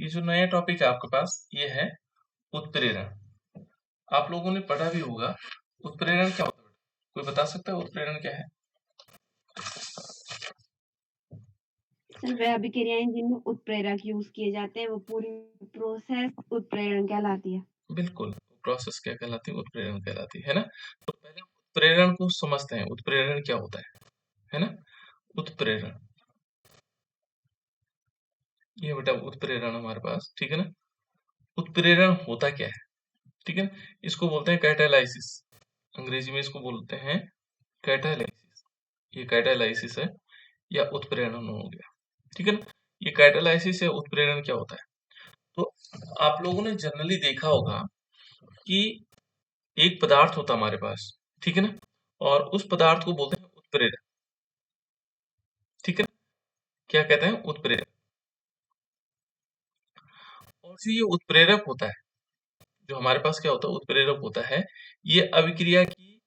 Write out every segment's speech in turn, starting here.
ये जो नया टॉपिक है आपके पास ये है उत्प्रेरण। आप लोगों ने पढ़ा भी होगा। उत्प्रेरण क्या होता है? कोई बता सकता है उत्प्रेरण क्या है? सर वह अभिक्रियाएं जिनमें उत्प्रेरक यूज किए जाते हैं वो पूरी प्रोसेस उत्प्रेरण कहलाती है। बिल्कुल, प्रोसेस क्या कहलाती है? उत्प्रेरण कहलाती है ना? तो पहले हम उत्प्रेरण को समझते हैं। उत्प्रेरण क्या होता है ना? उत्प्रेरण, ये बेटा उत्प्रेरण हमारे पास, ठीक है ना? उत्प्रेरण होता क्या है? ठीक है ना? इसको बोलते हैं कैटालाइसिस। अंग्रेजी में इसको बोलते हैं कैटालाइसिस। ये कैटालाइसिस है या उत्प्रेरण हो गया, ठीक है ना? ये कैटालाइसिस या उत्प्रेरण क्या होता है? तो आप लोगों ने जनरली देखा होगा कि एक पदार्थ होता है हमारे पास, ठीक है ना? और उस पदार्थ को बोलते हैं उत्प्रेरक, ठीक है ना? क्या कहते हैं? उत्प्रेरक। और जो ये उत्प्रेरक होता है, जो हमारे पास क्या होता है? उत्प्रेरक होता है, ये अभिक्रिया की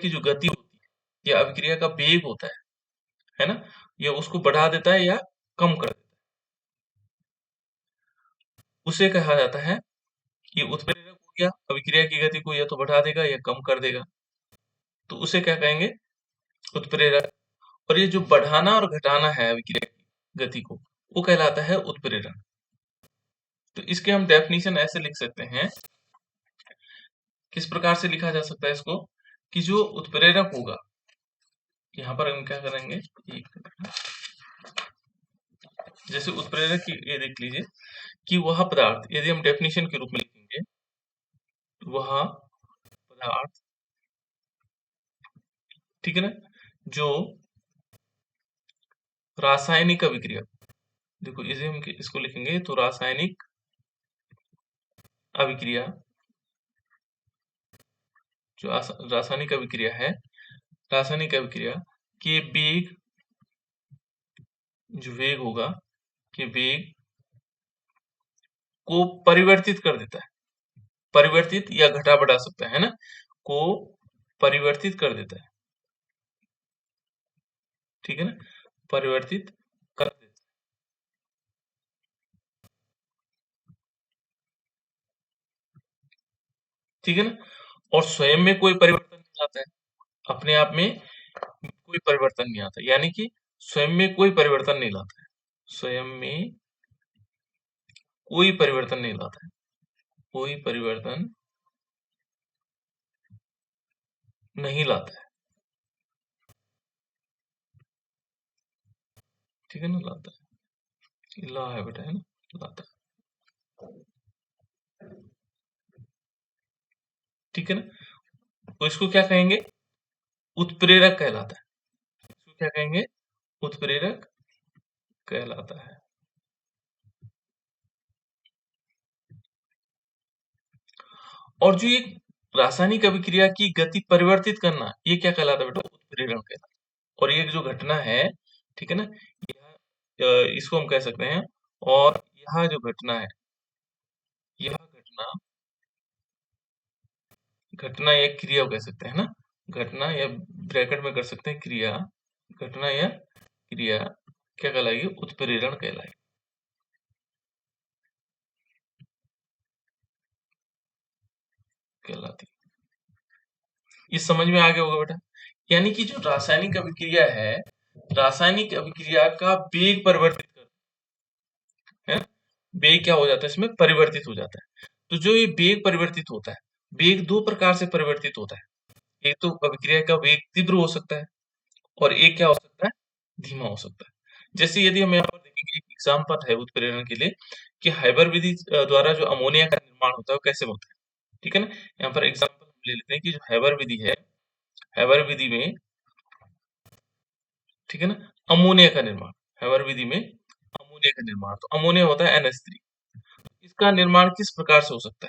जो गति होती है या अभिक्रिया का वेग होता है ना? ये उसको बढ़ा देता है या कम कर देता है। उसे कहा जाता है कि उत्प्रेरक हो गया, अभिक्रिया की गति को या तो बढ़ा देगा या कम कर देगा। तो उसे क्या कहेंगे? उत्प्रेरक। और ये जो बढ़ाना और घटाना है अभिक्रिया की गति को, वो कहलाता है उत्प्रेरण। तो इसके हम डेफिनेशन ऐसे लिख सकते हैं, किस प्रकार से लिखा जा सकता है इसको, कि जो उत्प्रेरक होगा, यहाँ पर हम क्या करेंगे, जैसे उत्प्रेरक की ये देख लीजिए कि वह पदार्थ, यदि हम डेफिनेशन के रूप में लिखेंगे, वह पदार्थ, ठीक है ना, जो रासायनिक अभिक्रिया, देखो इसे हम इसको लिखेंगे तो रासायनिक अभिक्रिया, जो रासायनिक अभिक्रिया है, रासायनिक अभिक्रिया के वेग, जो वेग होगा, के वेग को परिवर्तित कर देता है। परिवर्तित या घटा बढ़ा सकता है ना? को परिवर्तित कर देता है, ठीक है ना? परिवर्तित कर देता है, ठीक है ना? और स्वयं में कोई परिवर्तन नहीं लाता है, अपने आप में कोई परिवर्तन नहीं आता, यानी कि स्वयं में कोई परिवर्तन नहीं लाता है, स्वयं में कोई परिवर्तन नहीं लाता है, कोई परिवर्तन नहीं लाता है, ठीक है ना? लाता है, ला है बेटा, है ना? लाता है, ठीक है ना? तो इसको क्या कहेंगे? उत्प्रेरक कहलाता है। इसको क्या कहेंगे? उत्प्रेरक कहलाता है। और जो ये रासायनिक अभिक्रिया की गति परिवर्तित करना, ये क्या कहलाता है बेटा? उत्प्रेरण कहलाता है। और ये जो घटना है, ठीक है ना, इसको हम कह सकते हैं, और यह जो घटना है, यह घटना, घटना या क्रिया कह सकते हैं ना, घटना या ब्रैकेट में कर सकते हैं क्रिया, घटना या क्रिया क्या कहलाएगी? उत्प्रेरण कहलाएगी, कहलाती है। ये समझ में आ गया होगा बेटा? यानी कि जो रासायनिक अभिक्रिया है, रासायनिक अभिक्रिया का वेग परिवर्तित कर, है ना? वेग क्या हो जाता है? इसमें परिवर्तित हो जाता है। तो जो ये वेग परिवर्तित होता है, वेग दो प्रकार से परिवर्तित होता है। एक तो अभिक्रिया का वेग तीव्र हो सकता है, और एक क्या हो सकता है? धीमा हो सकता है। जैसे यदि हम यहाँ पर देखेंगे, एक एग्जाम्पल है उत्प्रेरण के लिए, कि हाइबर विधि द्वारा जो अमोनिया का निर्माण होता है, वो कैसे होता है, ठीक है ना? यहाँ पर एग्जाम्पल हम ले लेते हैं कि जो हाइबर विधि है, हाइबर विधि में, ठीक है ना, अमोनिया का निर्माण, हैबर विधि में अमोनिया का निर्माण, तो अमोनिया होता है NH3। इसका निर्माण किस प्रकार से हो सकता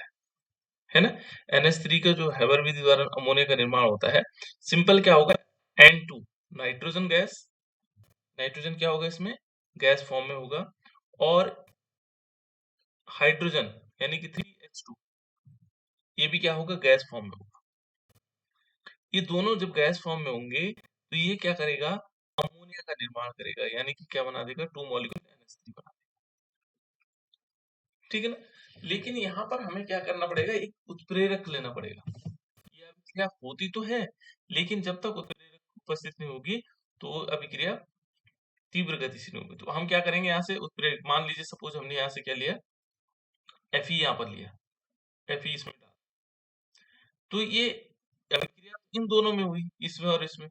है ना? NH3 का जो हैबर विधि द्वारा अमोनिया का निर्माण होता है, सिंपल क्या होगा? N2, नाइट्रोजन गैस, नाइट्रोजन क्या होगा इसमें? गैस फॉर्म में होगा, और हाइड्रोजन यानी कि 3H2, ये भी क्या होगा? गैस फॉर्म में होगा। ये दोनों जब गैस फॉर्म में होंगे, तो ये क्या करेगा? अमोनिया का निर्माण करेगा, यानी कि क्या बना देगा? 2 मॉलिक्यूल NH3 बना देगा। ठीक है ना। लेकिन यहाँ पर हमें क्या करना पड़ेगा, एक उत्प्रेरक लेना पड़ेगा। ये अभिक्रिया होती तो है, लेकिन जब तक उत्प्रेरक उपस्थित नहीं होगी तो अभिक्रिया तीव्र गति से नहीं होगी। तो हम क्या करेंगे, यहाँ से उत्प्रेरक, मान लीजिए सपोज हमने यहाँ से क्या लिया, Fe यहाँ पर लिया, Fe इसमें डाल, तो ये अभिक्रिया इन दोनों में हुई, इसमें और इसमें,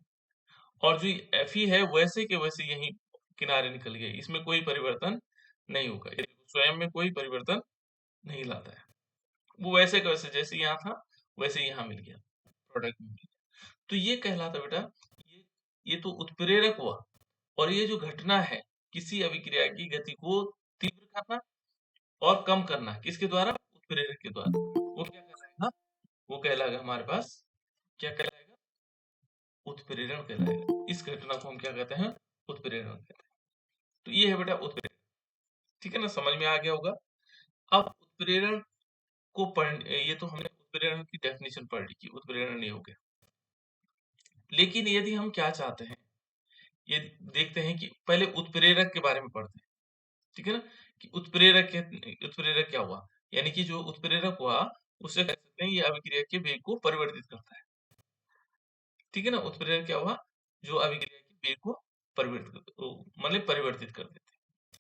और जो Fe है वैसे के वैसे यही किनारे निकल गए, इसमें कोई परिवर्तन नहीं होगा, ये स्वयं में कोई परिवर्तन नहीं लाता है, वो वैसे का वैसे जैसे यहाँ था वैसे यहाँ मिल गया, प्रोडक्ट में मिल गया। तो ये कहलाता बेटा, ये ये तो उत्प्रेरक हुआ। और ये जो घटना है, किसी अभिक्रिया की गति को तीव्र करना और कम करना, किसके द्वारा, उत्प्रेरक के द्वारा, वो क्या कहलाएगा, वो कहलाएगा हमारे पास, क्या कहलाएगा, उत्प्रेरण कहलाएगा। इस घटना को हम क्या कहते हैं, उत्प्रेरण कहते हैं। तो ये है बेटा उत्प्रेरण, ठीक है ना, समझ में आ गया होगा। अब उत्प्रेरण को पढ़, ये तो हमने उत्प्रेरण की डेफिनेशन पढ़ ली कि उत्प्रेरण नहीं हो गया। लेकिन यदि हम क्या चाहते हैं, ये देखते हैं कि पहले उत्प्रेरक के बारे में पढ़ते हैं, ठीक है ना, कि उत्प्रेरक क्या हुआ, यानी कि जो उत्प्रेरक हुआ उससे कह सकते हैं ये अभिक्रिया के वेग को परिवर्तित करता है, ठीक है ना। उत्प्रेरक क्या हुआ, जो अभिक्रिया के वेग को मतलब परिवर्तित कर देते हैं,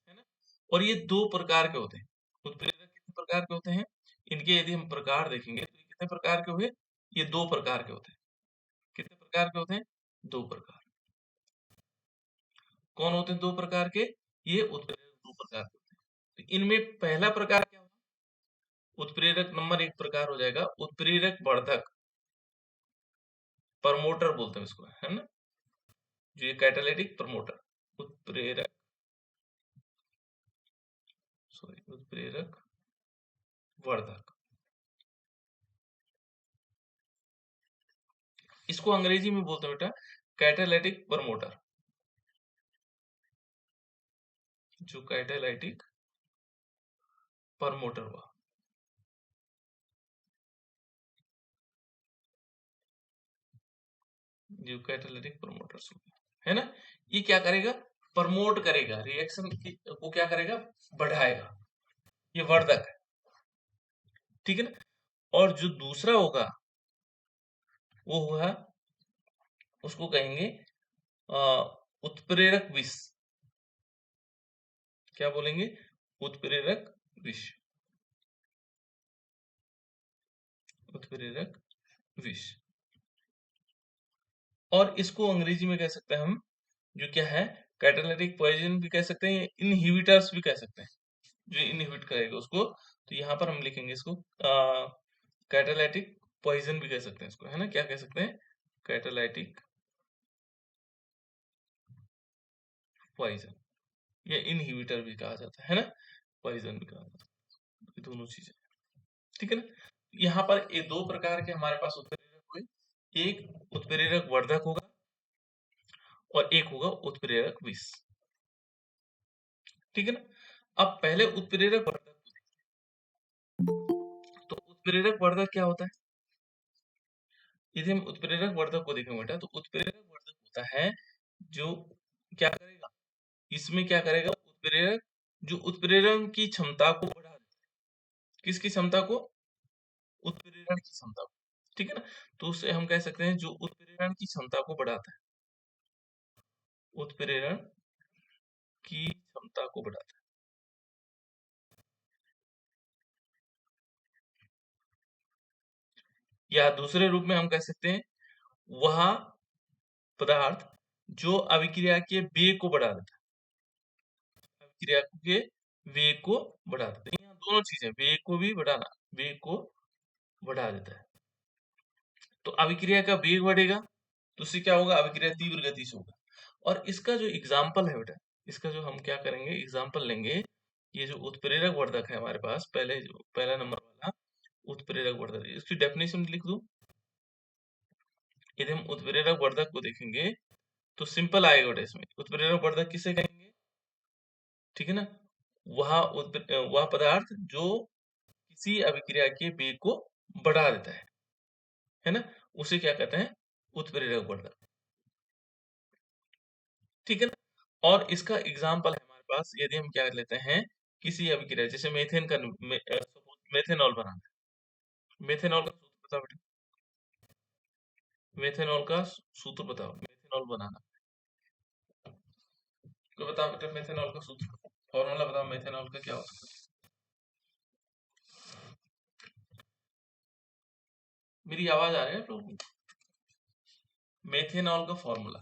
है ना। और ये दो प्रकार के होते हैं, उत्प्रेरक कितने प्रकार के होते हैं, इनके यदि हम प्रकार देखेंगे तो ये कितने प्रकार के हुए, ये दो प्रकार के होते हैं। कितने प्रकार के होते हैं, दो प्रकार। कौन होते हैं दो प्रकार के, ये उत्प्रेरक दो प्रकार के होते हैं। तो इनमें पहला प्रकार क्या होगा, उत्प्रेरक नंबर एक प्रकार हो जाएगा उत्प्रेरक वर्धक, प्रमोटर बोलते हैं इसको, है ना, जो ये कैटालिटिक प्रमोटर, उत्प्रेरक, सॉरी, उत्प्रेरक वर्धक। इसको अंग्रेजी में बोलते हैं बेटा कैटालिटिक प्रमोटर, जो कैटालिटिक प्रमोटर हुआ, जो कैटालिटिक प्रमोटर्स हो गया, है ना। ये क्या करेगा, प्रमोट करेगा, रिएक्शन को क्या करेगा, बढ़ाएगा, ये वर्धक है, ठीक है ना। और जो दूसरा होगा वो हुआ, उसको कहेंगे उत्प्रेरक विष, क्या बोलेंगे, उत्प्रेरक विष, उत्प्रेरक विष। और इसको अंग्रेजी में कह सकते हैं हम, जो क्या है, कैटालिटिक पॉइजन भी कह सकते हैं, इनहिबिटर्स भी कह सकते हैं, जो इनहिबिट करेगा उसको। तो यहाँ पर हम लिखेंगे इसको कैटालिटिक पॉइजन भी कह सकते हैं इसको, है ना, क्या कह सकते हैं, कैटालिटिक पॉइजन, या इनहिबिटर भी कहा जाता है ना, पॉइजन भी कहा जाता है, ये दोनों चीजें, ठीक है ना। यहाँ पर ये दो प्रकार के हमारे पास उत्प्रेरक हुए, एक उत्प्रेरक वर्धक होगा और एक होगा उत्प्रेरक विष, ठीक है ना। अब पहले उत्प्रेरक वर्धक को देखें। तो उत्प्रेरक वर्धक क्या होता है, यदि हम उत्प्रेरक वर्धक को देखें बेटा, तो उत्प्रेरक वर्धक होता है जो क्या करेगा, इसमें क्या करेगा, उत्प्रेरक जो उत्प्रेरण की क्षमता को बढ़ा देता है, किसकी क्षमता को, उत्प्रेरण की क्षमता को, ठीक है ना। तो उससे हम कह सकते हैं जो उत्प्रेरण की क्षमता को बढ़ाता है, उत्प्रेरण की क्षमता को बढ़ाता है। या दूसरे रूप में हम कह सकते हैं वह पदार्थ जो अभिक्रिया के वेग को बढ़ा देता है, अभिक्रिया के वेग को बढ़ा देता है, यहाँ दोनों चीजें, वेग को भी बढ़ाना, वेग को बढ़ा देता है। तो अभिक्रिया का वेग बढ़ेगा तो उससे क्या होगा, अभिक्रिया तीव्र गति से होगा। और इसका जो एग्जाम्पल है बेटा, इसका जो हम क्या करेंगे, एग्जाम्पल लेंगे, ये जो उत्प्रेरक वर्धक है हमारे पास, पहले जो पहला नंबर वाला उत्प्रेरक वर्धक, इसकी डेफिनेशन लिख दूं। यदि हम उत्प्रेरक वर्धक को देखेंगे तो सिंपल आएगा बेटा, इसमें उत्प्रेरक वर्धक किसे कहेंगे, ठीक है ना, वह पदार्थ जो किसी अभिक्रिया के वेग को बढ़ा देता है ना, उसे क्या कहते हैं, उत्प्रेरक वर्धक, ठीक है ना। और इसका एग्जाम्पल है हमारे पास, यदि हम क्या लेते हैं किसी अभिक्रिया, जैसे मेथेन का सपोज मेथेनॉल बनाना है, मेथेनॉल का सूत्र बताओ बेटा, मेथेनॉल का सूत्र बताओ, मेथेनॉल बनाना, तो बताओ बेटा मेथेनॉल का सूत्र, फॉर्मूला बताओ मेथेनॉल का क्या होता है। मेरी आवाज आ रही है लोग? मेथेनॉल का फॉर्मूला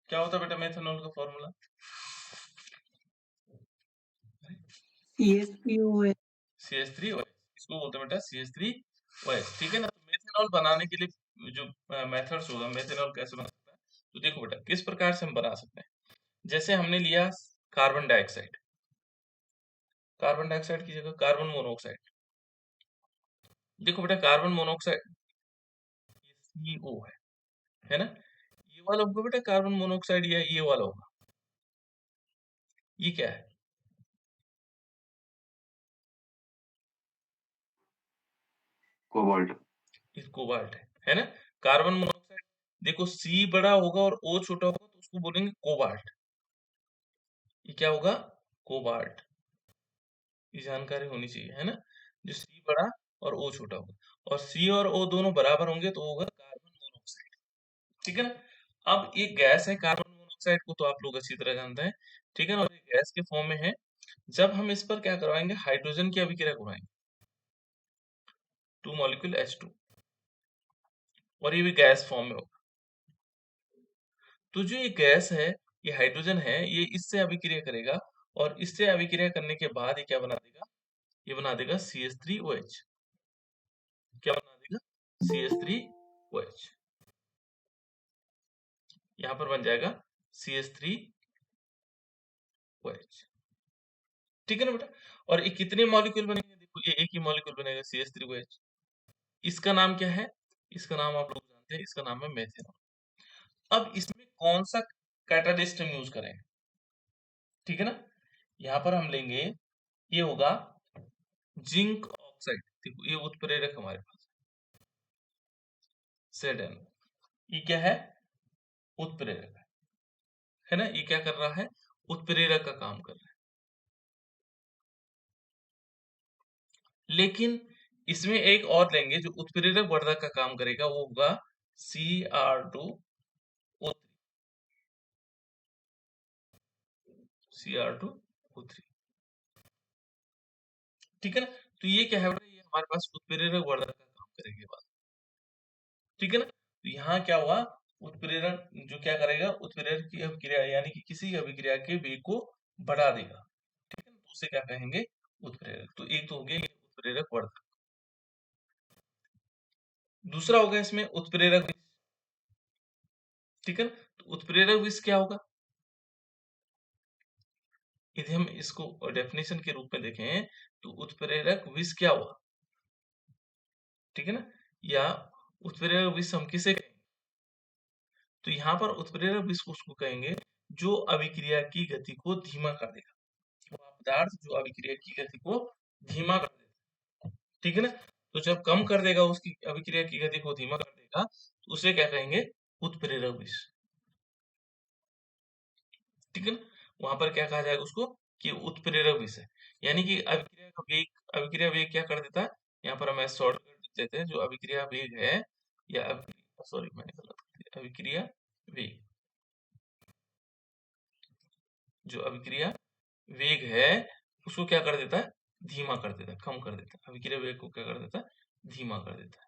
क्या होता है बेटा, मेथेनॉल का फॉर्मूला? CH3OH। CH3OH, इसको बोलते हैं बेटा CH3OH, ठीक है ना। तो मेथेनॉल बनाने के लिए जो मेथड्स होगा, मेथेनॉल कैसे बना सकता है, तो देखो बेटा किस प्रकार से हम बना सकते हैं। जैसे हमने लिया कार्बन डाइऑक्साइड, कार्बन डाइऑक्साइड की जगह कार्बन मोनोऑक्साइड, देखो बेटा कार्बन मोनोऑक्साइड CO है ना, ये वाला होगा बेटा कार्बन मोनोऑक्साइड, या ये वाला होगा, ये क्या है, कोबाल्ट। ये कोबाल्ट है ना। कार्बन मोनोऑक्साइड देखो C बड़ा होगा और O छोटा होगा तो उसको बोलेंगे कोबाल्ट, ये क्या होगा, कोबाल्ट। ये जानकारी होनी चाहिए है ना, जो C बड़ा और O छोटा होगा, और C और O दोनों बराबर होंगे तो होगा कार्बन मोनोऑक्साइड, ठीक है ना। अब ये गैस है कार्बन मोनोऑक्साइड को तो आप लोग अच्छी तरह जानते हैं, ठीक है ना, और ये गैस के फॉर्म में है। जब हम इस पर क्या करवाएंगे, हाइड्रोजन की अभिक्रिया करवाएंगे, 2 मॉलिक्यूल H2, और ये भी गैस फॉर्म में होगा। तो जो ये गैस है, ये हाइड्रोजन है, ये इससे अभिक्रिया करेगा, और इससे अभिक्रिया करने के बाद ये क्या बना देगा, ये बना देगा CH3OH, क्या बना देगा, CH3OH, यहाँ पर बन जाएगा CH3OH, ठीक है ना बेटा। और ये कितने मॉलिक्यूल बनेंगे, देखो ये एक ही मॉलिक्यूल बनेगा CH3OH, इसका नाम क्या है, इसका नाम आप लोग जानते हैं, इसका नाम है मेथेनॉल। अब इसमें कौन सा कैटालिस्ट हम यूज करेंगे, ठीक है ना, यहाँ पर हम लेंगे, ये होगा जिंक ऑक्साइड, देखो ये उत्प्रेरक हमारे पास Zn, ये क्या है, उत्प्रेरक है ना, ये क्या कर रहा है, उत्प्रेरक का काम कर रहा है। लेकिन इसमें एक और लेंगे जो उत्प्रेरक वर्धक का काम करेगा, वो होगा Cr2O3, Cr2O3, ठीक है ना। तो ये क्या है बेटा, ये हमारे पास उत्प्रेरक वर्धक का काम करेगी बात, ठीक है ना। तो यहाँ क्या हुआ, उत्प्रेरक जो क्या करेगा, उत्प्रेरक की अभिक्रिया यानी कि किसी अभिक्रिया के वेग को बढ़ा देगा, ठीक है ना, तो उसे क्या कहेंगे, उत्प्रेरक। तो एक तो हो गया ये उत्प्रेरक वर्धक, दूसरा होगा इसमें उत्प्रेरक विष, ठीक है ना। तो उत्प्रेरक विष क्या होगा, यदि हम इसको डेफिनेशन के रूप में देखें तो उत्प्रेरक विष क्या हुआ, ठीक है ना, या उत्प्रेरक विष हम किसे कहेंगे, तो यहाँ पर उत्प्रेरक विष उसको कहेंगे जो अभिक्रिया की गति को धीमा कर देगा, वह पदार्थ जो अभिक्रिया की गति को धीमा कर देगा, ठीक है ना। तो जब कम कर देगा, उसकी अभिक्रिया की गति को धीमा कर देगा, तो उसे क्या कहेंगे, उत्प्रेरक विष, ठीक है ना। वहां पर क्या कहा जाएगा उसको, कि उत्प्रेरक विष है, यानी कि अभिक्रिया का वेग, अभिक्रिया वेग क्या कर देता है, यहाँ पर हम शॉर्ट कर देते हैं, जो अभिक्रिया वेग है, या सॉरी मैंने गलत कर दिया, अभिक्रिया वेग, जो अभिक्रिया वेग है उसको क्या कर देता है, धीमा कर देता है, कम कर देता है, अभिक्रिया वेग को क्या कर देता है, धीमा कर देता है,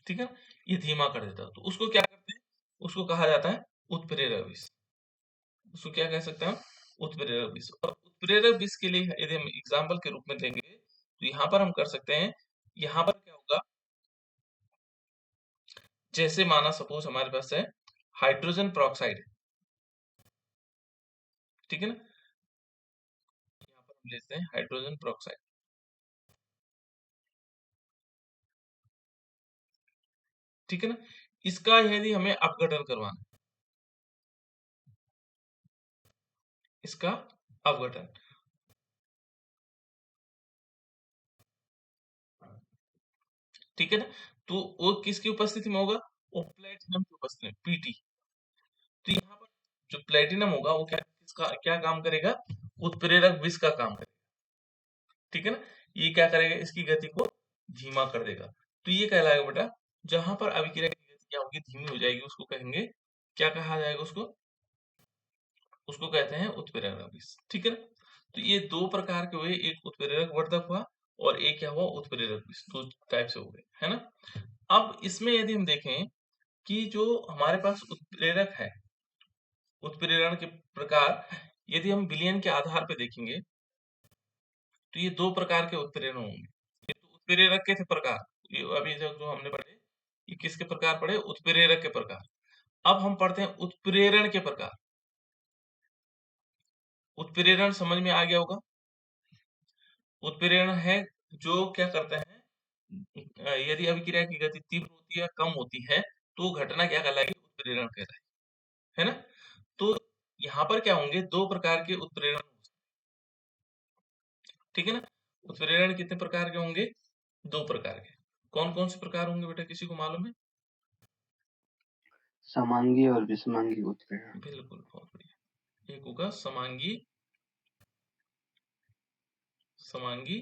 ठीक है। ये धीमा कर देता है, तो उसको क्या करते हैं, उसको कहा जाता है उत्प्रेरक विष, उसको क्या कह सकते हैं हम, उत्प्रेरक विष। और उत्प्रेरक विष के लिए यदि हम एग्जाम्पल के रूप में देंगे तो यहाँ पर हम कर सकते हैं, यहाँ पर क्या होगा, जैसे माना सपोज हमारे पास है हाइड्रोजन पेरोक्साइड, ठीक है ना, यहाँ पर हम लेते हैं हाइड्रोजन पेरोक्साइड, ठीक है ना। इसका यदि हमें अपघटन करवाना है, इसका अपघटन, ठीक है ना, तो वो किसकी उपस्थिति में होगा, वो प्लेटिनम की उपस्थिति में, Pt, प्लेटिनम होगा वो क्या काम करेगा, उत्प्रेरक विष का काम करेगा। ठीक है ना, ये क्या करेगा, इसकी गति को धीमा कर देगा। तो ये कहलाएगा बेटा, जहां पर अभिक्रिया की गति क्या होगी, धीमी हो जाएगी, उसको कहेंगे, क्या कहा जाएगा उसको, उसको कहते हैं उत्प्रेरक विष। ठीक है ना, तो ये दो प्रकार के हुए, एक उत्प्रेरक वर्धक हुआ और एक क्या हुआ, उत्प्रेरक विष, दो टाइप से हो गए, है ना। अब इसमें यदि हम देखें कि जो हमारे पास उत्प्रेरक है, उत्प्रेरण के प्रकार यदि हम विलयन के आधार पे देखेंगे तो ये दो प्रकार के उत्प्रेरण होंगे। ये तो उत्प्रेरक के थे प्रकार, ये अभी जो हमने पढ़े, ये किसके प्रकार पढ़े, उत्प्रेरक के प्रकार। अब हम पढ़ते हैं उत्प्रेरण के प्रकार। उत्प्रेरण समझ में आ गया होगा। उत्प्रेरण है जो क्या करते हैं, यदि अभिक्रिया की गति तीव्र होती है या कम होती है तो घटना क्या कहलाएगी, उत्प्रेरण कहलाएगी, है ना। तो यहाँ पर क्या होंगे, दो प्रकार के उत्प्रेरण, ठीक है ना। उत्प्रेरण कितने प्रकार के होंगे, दो प्रकार के। कौन कौन से प्रकार होंगे बेटा, किसी को मालूम है? समांगी और विषमांगी उत्प्रेरण। बिल्कुल, बहुत बढ़िया। एक होगा समांगी, समांगी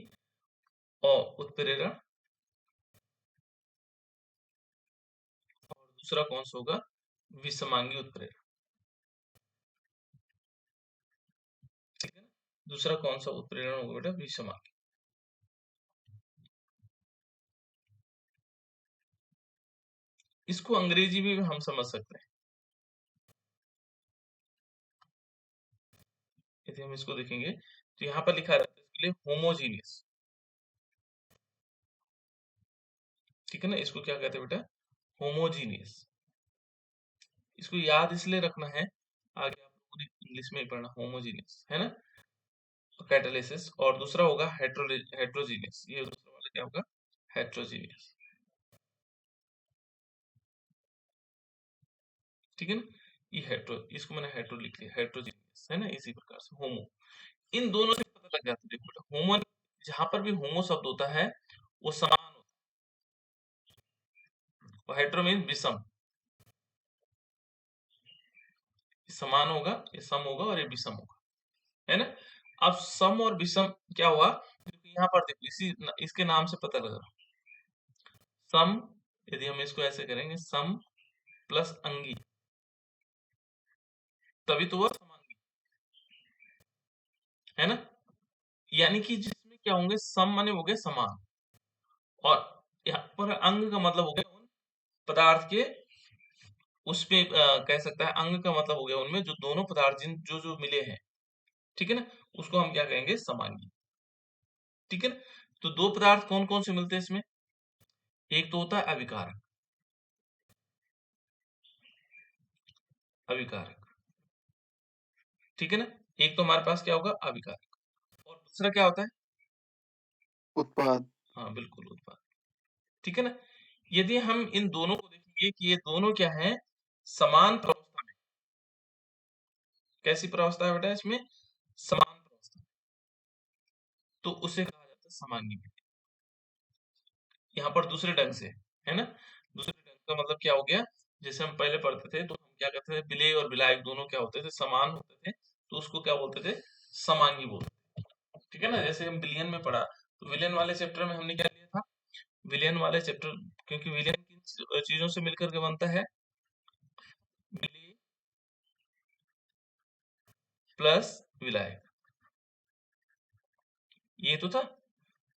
और उत्प्रेरण, और दूसरा कौन सा होगा, विषमांगी उत्प्रेरण। ठीक है ना, दूसरा कौन सा उत्प्रेरण होगा बेटा, विषमांगी। इसको अंग्रेजी में भी हम समझ सकते हैं, यदि हम इसको देखेंगे तो यहाँ पर लिखा रहता है इसके लिए होमोजीनियस। ठीक है ना, इसको क्या कहते हैं बेटा, होमोजीनियस। इसको याद इसलिए रखना है, आगे आप लोगों ने इंग्लिश में ही पढ़ना, होमोजीनियस, है ना, कैटालिसिस। और दूसरा होगा हेट्रोजीनियस, ये दूसरा वाला क्या होगा, हेट्रोजीनियस। ठीक है ना, ये हेट्रो, इसको मैंने हेट्रो लिख लिया, हेट्रोजीनियस, है ना। इसी प्रकार से होमो, इन दोनों से पता लग जाता है। देखो बेटा, होमो, जहां पर भी होमो शब्द होता है वो समान होता है, और हेट्रो मीन विषम, समान होगा, ये सम होगा और ये विषम होगा, है ना। अब सम और विषम क्या हुआ, यहाँ पर देखो, इसके नाम से पता लगा, सम, यदि हम इसको ऐसे करेंगे, सम प्लस अंगी, तभी तो वह समांगी, है ना। यानी कि जिसमें क्या होंगे, सम माने हो गए समान, और यहाँ पर अंग का मतलब हो गया उन पदार्थ के, उसपे कह सकता है अंग का मतलब हो गया उनमें जो दोनों पदार्थ जिन जो जो मिले हैं, ठीक है ना, उसको हम क्या कहेंगे, समांगी। ठीक है ना, तो दो पदार्थ कौन कौन से मिलते हैं इसमें, एक तो होता है अभिकारक, अभिकारक, ठीक है ना, एक तो हमारे पास क्या होगा, अभिकारक, और दूसरा क्या होता है, उत्पाद। हाँ बिल्कुल, उत्पाद। ठीक है ना, यदि हम इन दोनों को देखेंगे कि ये दोनों क्या है, समान प्रावस्था में, कैसी प्रावस्था है बेटा इसमें, समान प्रावस्था, तो उसे कहा जाता है समांगी। यहाँ पर दूसरे ढंग से, है ना, दूसरे ढंग का मतलब क्या हो गया, जैसे हम पहले पढ़ते थे तो हम क्या कहते थे, विलेय और विलायक दोनों क्या होते थे, समान होते थे, तो उसको क्या बोलते थे, समांगी बोलते थे। ठीक है ना, जैसे हम विलयन में पढ़ा, तो विलयन वाले चैप्टर में हमने क्या लिया था, विलयन वाले चैप्टर, क्योंकि विलयन किन चीजों से मिलकर के बनता है, विलेय प्लस विलायक, ये तो था।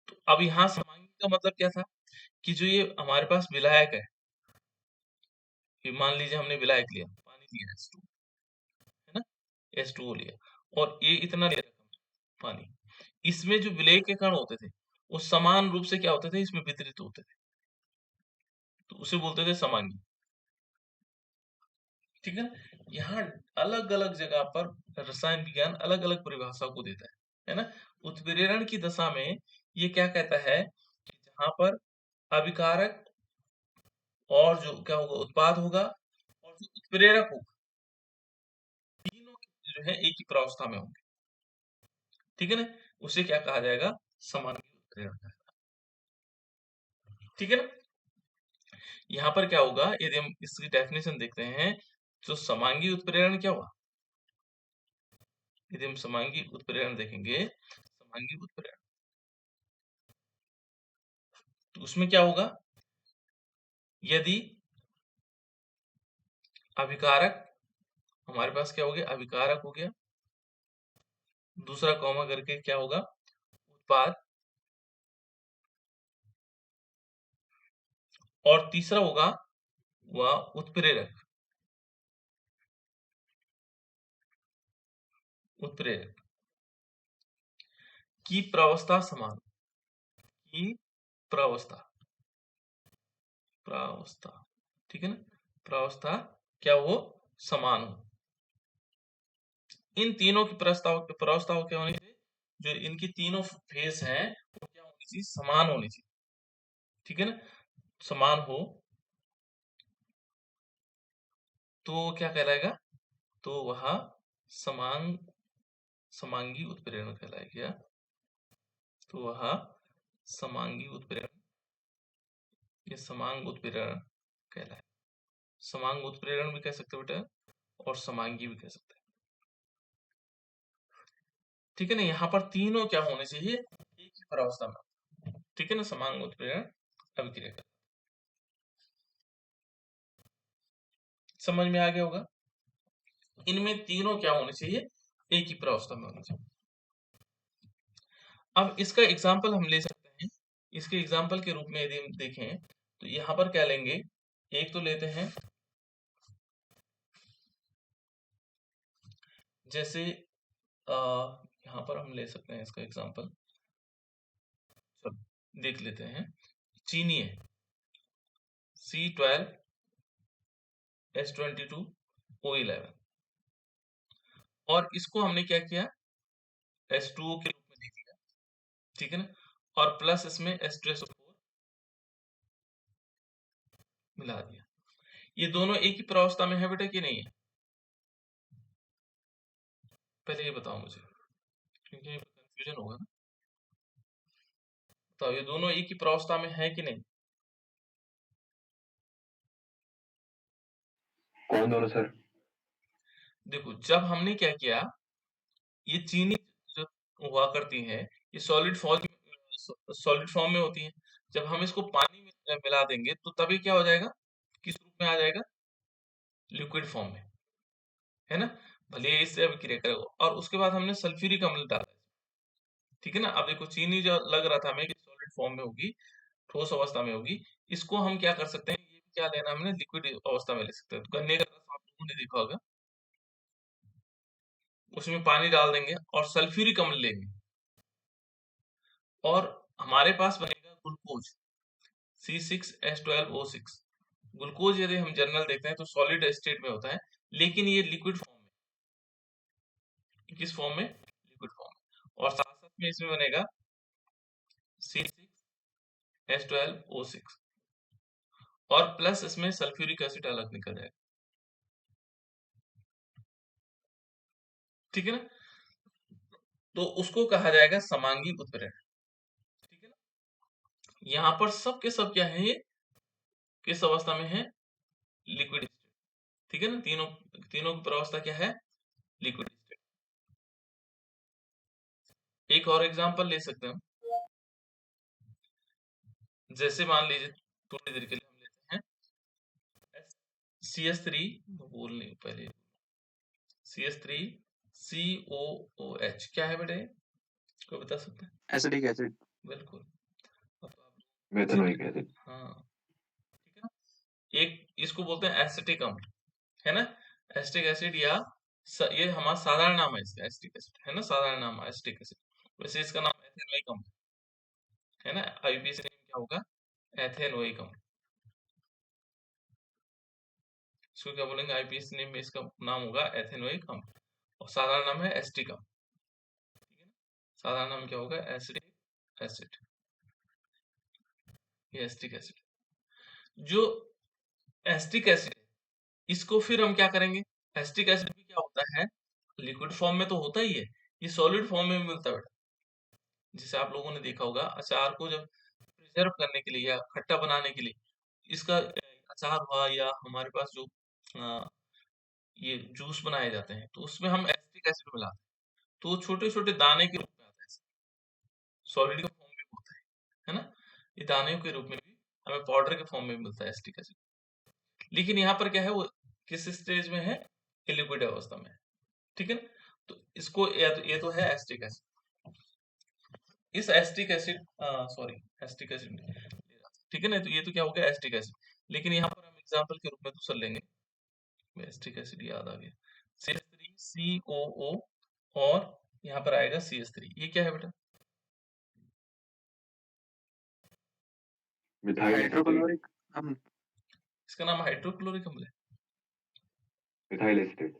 तो अब यहाँ समांगी का मतलब क्या था, कि जो ये हमारे पास विलायक है, कि मान लीजिए हमने विलायक लिया, पानी लिया H2, है ना, H2O लिया, और ये इतना लिया पानी, इसमें जो विलेय के कण होते थे वो समान रूप से क्या होते थे, इसमें वितरित होते थे, तो उसे बोलते थे समांगी। ठीक है ना, यहाँ अलग अलग जगह पर रसायन विज्ञान अलग अलग परिभाषा को देता है ना। उत्प्रेरण की दशा में ये क्या कहता है, कि जहां पर अभिकारक और जो क्या होगा, उत्पाद होगा, और जो उत्प्रेरक होगा, तीनों जो है एक ही प्रावस्था में होंगे। ठीक है ना, उसे क्या कहा जाएगा, समांगी उत्प्रेरण। ठीक है ना, यहाँ पर क्या होगा, यदि हम इसकी डेफिनेशन देखते हैं, तो समांगी उत्प्रेरण क्या हुआ, यदि हम समांगी उत्प्रेरण देखेंगे, समांगी उत्प्रेरण, तो उसमें क्या होगा, यदि अभिकारक, हमारे पास क्या हो गया, अभिकारक हो गया, दूसरा कॉमा करके क्या होगा, उत्पाद, और तीसरा होगा वह उत्प्रेरक, उत्प्रेरक की प्रावस्था समान, की प्रावस्था, प्रावस्था, ठीक है ना, प्रावस्था क्या वो समान हो। इन तीनों की प्रावस्था क्या होनी चाहिए, जो इनकी तीनों फेस हैं वो क्या होनी चाहिए, समान होनी चाहिए, ठीक है ना, समान हो तो क्या कहलाएगा, तो वह समान, समांगी उत्प्रेरण कहलाएगा, तो वह समांगी उत्प्रेरण, ये समांग उत्प्रेरण कहलाएगा। समांग उत्प्रेरण भी कह सकते हो बेटा, और समांगी भी कह सकते हैं, ठीक है ना। यहाँ पर तीनों क्या होने चाहिए, एक ही प्रावस्था में, ठीक है ना, समांग उत्प्रेरण अभिक्रिया का, समझ में आ गया होगा। इनमें तीनों क्या होने चाहिए, एक ही प्रावस्था में होने चाहिए। अब इसका एग्जाम्पल हम ले सकते हैं, इसके एग्जाम्पल के रूप में यदि हम देखें तो यहाँ पर क्या लेंगे, एक तो लेते हैं जैसे यहाँ पर हम ले सकते हैं इसका एग्जाम्पल, देख लेते हैं, चीनी है C12 S22 O11, और इसको हमने क्या किया, H2O के रूप में लिख लिया, ठीक है ना, और प्लस इसमें H2SO4 मिला दिया। ये दोनों एक ही प्रावस्था में है बेटा कि नहीं है, पहले ये बताओ मुझे, क्योंकि कंफ्यूजन होगा ना। तो ये दोनों एक ही प्रावस्था में है कि नहीं, कौन दोनों सर? देखो जब हमने क्या किया, ये चीनी जो हुआ करती है, ये सॉलिड फॉर्म में होती है, जब हम इसको पानी में मिला देंगे तो तभी क्या हो जाएगा, किस रूप में आ जाएगा, लिक्विड फॉर्म में, है ना, भले ही इससे अभिक्रिया करेगा, और उसके बाद हमने सल्फ्यूरिक अम्ल डाला, ठीक है ना। अब देखो चीनी जो लग रहा था हमें कि सॉलिड फॉर्म में होगी, ठोस अवस्था में होगी, इसको हम क्या कर सकते हैं, ये क्या लेना, हमने लिक्विड अवस्था में ले सकते हैं। तो गन्ने का रस आप लोगों ने देखा होगा, उसमें पानी डाल देंगे और सल्फ्यूरिक अम्ल लेंगे, और हमारे पास बनेगा ग्लूकोज C6H12O6। ग्लूकोज यदि हम जर्नल देखते हैं तो सॉलिड स्टेट में होता है, लेकिन ये लिक्विड फॉर्म में, किस फॉर्म में, लिक्विड फॉर्म में, और साथ साथ में इसमें बनेगा C6H12O6, और प्लस इसमें सल्फ्यूरिक एसिड अलग निकल जाएगा, ठीक है ना। तो उसको कहा जाएगा समांगी उत्प्रेरण, ठीक है ना। यहाँ पर सब के सब क्या है, ये किस अवस्था में है, लिक्विड स्टेट, ठीक है ना, तीनों तीनों की प्रावस्था क्या है, लिक्विड स्टेट। एक और एग्जांपल ले सकते हैं, जैसे मान लीजिए थोड़ी देर के लिए हम लेते हैं CS3, बोल नहीं पहले, CS3COOH क्या है बेटे, कोई बता सकते हैं, एसिडिक एसिड, बिल्कुल। अब तो आप, मेथनोइक एसिड। हाँ ठीक है ना, एक इसको बोलते हैं एसिटिक अम्ल, है ना, एसिटिक एसिड, या ये हमारा साधारण नाम है इसका, एसिटिक एसिड है ना, साधारण नाम है एसिटिक एसिड, वैसे इसका नाम एथेनोइक अम्ल है ना, आईयूपीएसी नेम क्या होगा, एथेनोइक अम्ल, इसको क्या बोलेंगे, आईयूपीएसी नेम में इसका नाम होगा एथेनोइक अम्ल, और साधारण नाम है एसिटिक अम्ल, ठीक है ना, साधारण नाम क्या होगा, एसिटिक एसिड, ये एसिटिक एसिड। जो एसिटिक एसिड इसको फिर हम क्या करेंगे, एसिटिक एसिड भी क्या होता है, लिक्विड फॉर्म में तो होता ही है, ये सॉलिड फॉर्म में भी मिलता है बेटा। जैसे आप लोगों ने देखा होगा अचार को जब प्रिजर्व करने के लिए या खट्टा बनाने के लिए, इसका अचार हुआ, या हमारे पास जो ये जूस बनाए जाते हैं तो उसमें हम एसिटिक एसिड मिलाते हैं, तो छोटे छोटे दाने के रूप में आता है, सॉलिड के फॉर्म में होता है ना। ये दाने के रूप में भी हमें पाउडर के फॉर्म में मिलता है एसिटिक एसिड। लेकिन यहाँ पर क्या है, वो किस स्टेज में है, ये लिक्विड अवस्था में है, ठीक है ना। तो इसको ये तो है एसिटिक एसिड। इस acetic acid, sorry acetic acid, ठीक है ना, तो ये तो क्या हो गया एसिटिक एसिड। लेकिन यहाँ पर हम एग्जांपल के रूप में दूसरा लेंगे, एसिटिक एसिड याद आ गया, CH3COO, और यहाँ पर आएगा CH3। ये क्या है बेटा, मिथाइल एसिटेट, हाइड्रोक्लोरिक अम्ल। इसका नाम हाइड्रोक्लोरिक अम्ल है। मिथाइल एसिटेट,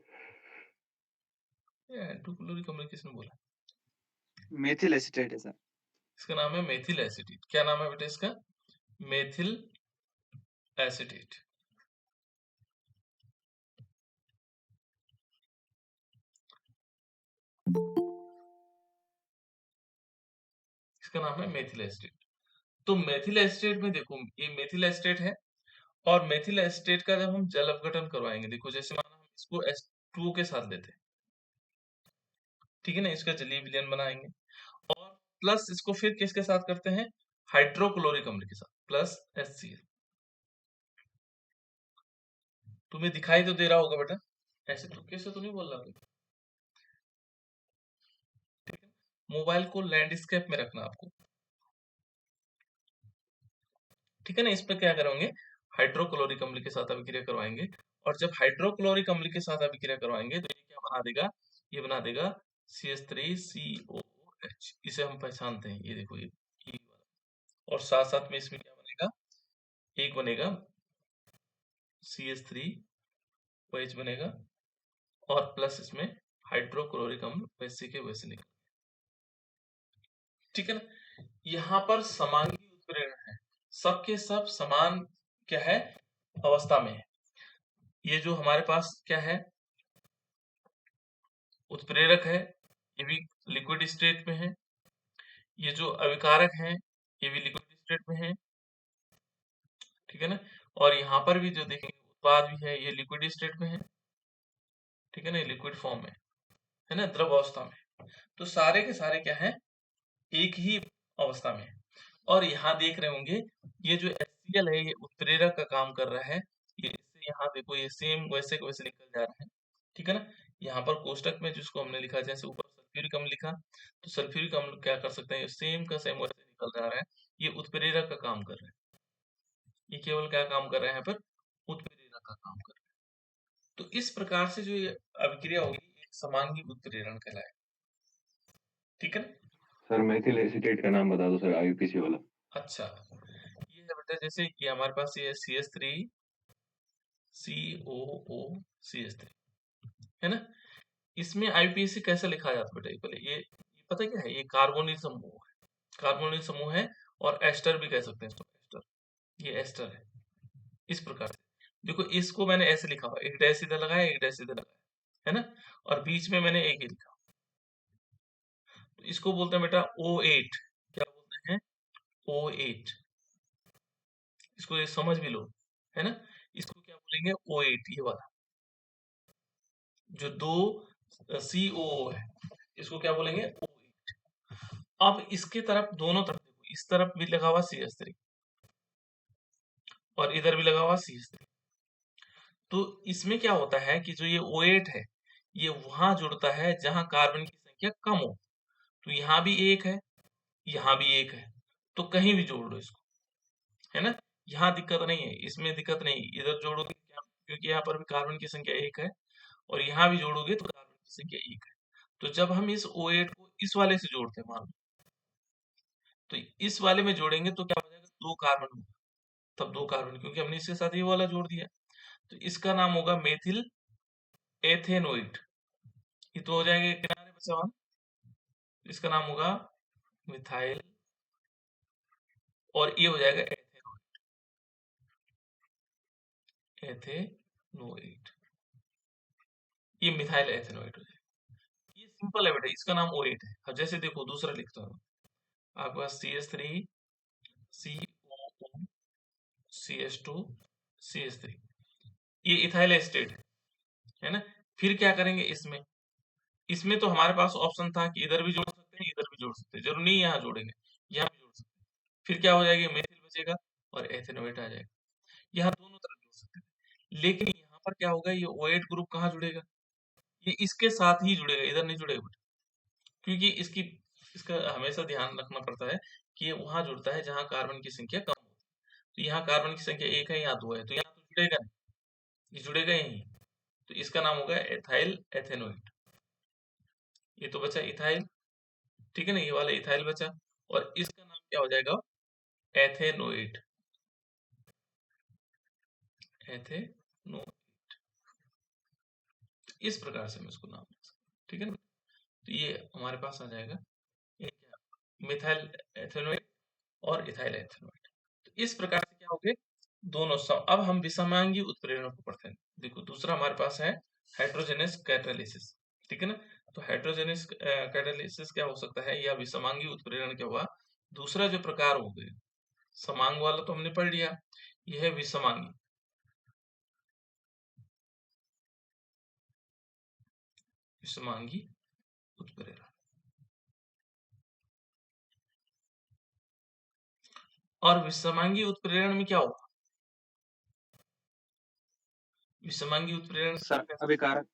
ये हाइड्रोक्लोरिक अम्ल किसने बोला, मेथिल एसिटेट है सर। इसका नाम है मेथिल एसिटेट। क्या नाम है बेटा इसका, मेथिल एसिटेट। इसका नाम है मेथिल एसिटेट। तो मेथिल एसिटेट में देखो, ये मेथिल एसिटेट है, और मेथिल एसिटेट का जब हम जल अपघटन करवाएंगे, देखो जैसे माना हम इसको H2O के साथ लेते हैं, ठीक है ना, इसका जलीय विलयन बनाएंगे, और प्लस इसको फिर किसके साथ करते हैं, हाइड्रोक्लोरिक अम्ल के साथ, प्लस HCl। तुम्हें दिखाई तो दे रहा होगा बेटा, ऐसे तुक्के से तो नहीं बोल रहा, ठीक है। मोबाइल को लैंडस्केप में रखना आपको, ठीक है ना। इस पे क्या करोगे, हाइड्रोक्लोरिक अम्ल के साथ अभिक्रिया करवाएंगे, और जब हाइड्रोक्लोरिक अम्ल के साथ अभिक्रिया करवाएंगे तो ये क्या बना देगा, ये बना देगा CH3COOH। इसे हम पहचानते हैं, ये देखो ये वाला। और साथ साथ में इसमें क्या बनेगा, एक बनेगा CH3OH बनेगा, और प्लस इसमें हाइड्रोक्लोरिक अम्ल वैसे के वैसे निकल, ठीक है ना। यहाँ पर समांगी उत्प्रेरण है, सबके सब समान क्या है, अवस्था में है। ये जो हमारे पास क्या है, उत्प्रेरक है, ये भी लिक्विड स्टेट में है। ये जो अभिकारक हैं, ये भी लिक्विड स्टेट में है, ठीक है ना। और यहाँ पर भी जो देखेंगे उत्पाद भी है, ये लिक्विड स्टेट में है, ठीक है ना, ये लिक्विड फॉर्म में है ना, द्रव अवस्था में। तो सारे के सारे क्या है, एक ही अवस्था में है। और यहाँ देख रहे होंगे, ये जो HCl है, ये उत्प्रेरक का काम कर रहा है। ये इससे यहाँ देखो, ये सेम वैसे के वैसे निकल जा रहा है, ठीक है ना। यहाँ पर कोष्टक में जिसको हमने लिखा, जैसे ऊपर सल्फ्यूरिक अम्ल लिखा, तो सल्फ्यूरिक अम्ल क्या कर सकते हैं, सेम का सेम वैसे निकल जा रहा है। ये उत्प्रेरक का काम कर रहा है, ये केवल क्या काम कर रहा है, यहाँ पर उत्प्रेरक का काम कर रहा है। तो इस प्रकार से जो ये अभिक्रिया होगी, एक समांगी उत्प्रेरण कहलाए, ठीक है ना। सर मिथाइल एसिटेट का नाम बता दो सर, IUPAC वाला। अच्छा, ये है बेटा, जैसे ये हमारे पास ये CH3 COO CH3 है ना। इसमें IUPAC कैसे लिखा जाता है बेटा, पहले ये पता क्या है, ये कार्बोनिल समूह है, कार्बोनिल समूह है, और एस्टर भी कह सकते हैं इसको, एस्टर, ये एस्टर है। इस प्रकार से देखो, इसको मैंने ऐसे लिखा हुआ, एक डैश इधर लगाया, एक डैश इधर लगाया, है ना, और बीच में मैंने एक ही लिखा। तो इसको बोलते हैं बेटा O8। क्या बोलते हैं, O8। इसको ये समझ भी लो, है ना। इसको क्या बोलेंगे, O8, ये वाला जो दो COO है, इसको क्या बोलेंगे, O8। अब इसके तरफ, दोनों तरफ देखो, इस तरफ भी लगा हुआ CH3, और इधर भी लगा हुआ CH3। तो इसमें क्या होता है कि जो ये O8 है, ये वहां जुड़ता है जहां कार्बन की संख्या कम हो। तो यहाँ भी एक है, यहाँ भी एक है, तो कहीं भी जोड़ लो इसको, है ना। यहाँ दिक्कत नहीं है, इसमें दिक्कत नहीं, इधर जोड़ोगे क्या, क्योंकि यहाँ पर भी कार्बन की संख्या एक है, और यहाँ भी जोड़ोगे तो कार्बन की संख्या एक है। तो जब हम इस O8 को इस वाले से जोड़ते हैं, मान लो, तो इस वाले में जोड़ेंगे तो क्या हो जाएगा, दो कार्बन होगा, तब दो कार्बन, क्योंकि हमने इसके साथ ये वाला जोड़ दिया। तो इसका नाम होगा मेथिल एथेनोइड। ये तो हो जाएगा किनारे बचा हुआ, इसका नाम होगा मिथाइल, और ये हो जाएगा एथेनोइड, एथेनोइड, ये मिथाइल एथेनोइड हो जाएगा। ये सिंपल है बेटा, इसका नाम O8 है। अब जैसे देखो दूसरा लिखता हूँ, आपके पास CH3 COO CH2 CH3, ये इथाइल एस्टेट है ना। फिर क्या करेंगे इसमें, इसमें तो हमारे पास ऑप्शन था कि इधर भी जोड़ सकते हैं, इधर भी जोड़ सकते हैं, जरूरी नहीं यहाँ जोड़ेंगे, यहाँ भी जोड़ सकते हैं। फिर क्या हो जाएगा, मेथिल बचेगा और एथेनोएट आ जाएगा। यहाँ दोनों तरफ जोड़ सकते हैं, लेकिन यहाँ पर क्या होगा, ये OH ग्रुप कहाँ जुड़ेगा, ये इसके साथ ही जुड़ेगा, इधर नहीं जुड़ेगा बेटा, क्योंकि इसका हमेशा ध्यान रखना पड़ता है कि ये वहां जुड़ता है जहां कार्बन की संख्या कम होती है। तो यहाँ कार्बन की संख्या 1 है, यहाँ 2 है, तो यहाँ तो जुड़ेगा नहीं, ये जुड़ेगा यहीं। तो इसका नाम होगा एथाइल एथेनोएट। ये तो बचा इथाइल, ठीक है ना, ये वाला इथाइल बचा, और इसका नाम क्या हो जाएगा, एथेनोएट। एथेनोएट, इस प्रकार से हम इसको नाम दे सकते हैं, ठीक है ना। तो ये हमारे पास आ जाएगा मिथाइल एथेनोएट और इथाइल एथेनोएट। तो इस प्रकार से क्या हो गए दोनों अब हम विषमांगी उत्प्रेरण को पढ़ते हैं। देखो दूसरा हमारे पास है हेट्रोजेनस कैटालिसिस, ठीक है ना। तो हेट्रोजेनस कैटालिसिस क्या हो सकता है, या विषमांगी उत्प्रेरण क्या हुआ, दूसरा जो प्रकार हो गए, समांग वाला तो हमने पढ़ लिया, यह है विषमांगी। विषमांगी उत्प्रेरण, और विषमांगी उत्प्रेरण में क्या होगा, विषमांगी उत्प्रेरण सर अभिकारक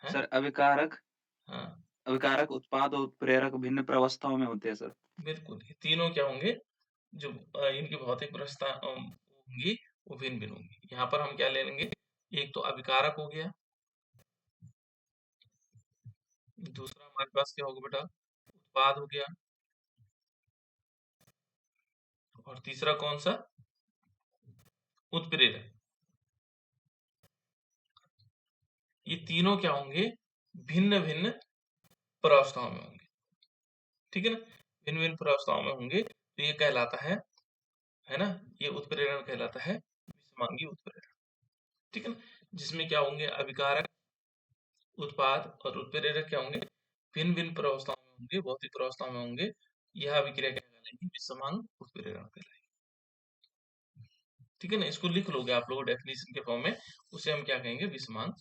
है, सर अभिकारक हाँ अभिकारक उत्पाद और उत्प्रेरक भिन्न प्रावस्थाओं में होते हैं सर। बिल्कुल, ये तीनों क्या होंगे, जो इनकी भौतिक प्रस्ता होंगी वो भिन्न भिन्न होंगी। यहाँ पर हम क्या ले लेंगे, एक तो अभिकारक हो गया, दूसरा हमारे पास क्या होगा बेटा, उत्पाद हो गया, और तीसरा कौन सा, उत्प्रेरक। ये तीनों क्या होंगे, भिन्न भिन्न प्रावस्थाओं में होंगे, ठीक है ना, भिन्न भिन्न प्रावस्थाओं में होंगे, तो ये कहलाता है ना, ये उत्प्रेरण कहलाता है विषमांगी उत्प्रेरण, ठीक है ना, जिसमें क्या होंगे, अभिकारक, उत्पाद और उत्प्रेरक क्या होंगे, भिन्न भिन्न प्रावस्थाओं में होंगे, भौतिक प्रावस्थाओं में होंगे। यह अभिक्रिया क्या कहलाएगी, विषमांग उत्प्रेरण कहलाएगी, ठीक है ना। इसको लिख लोगे आप लोग डेफिनेशन के फॉर्म में, उसे हम क्या कहेंगे, विषमांग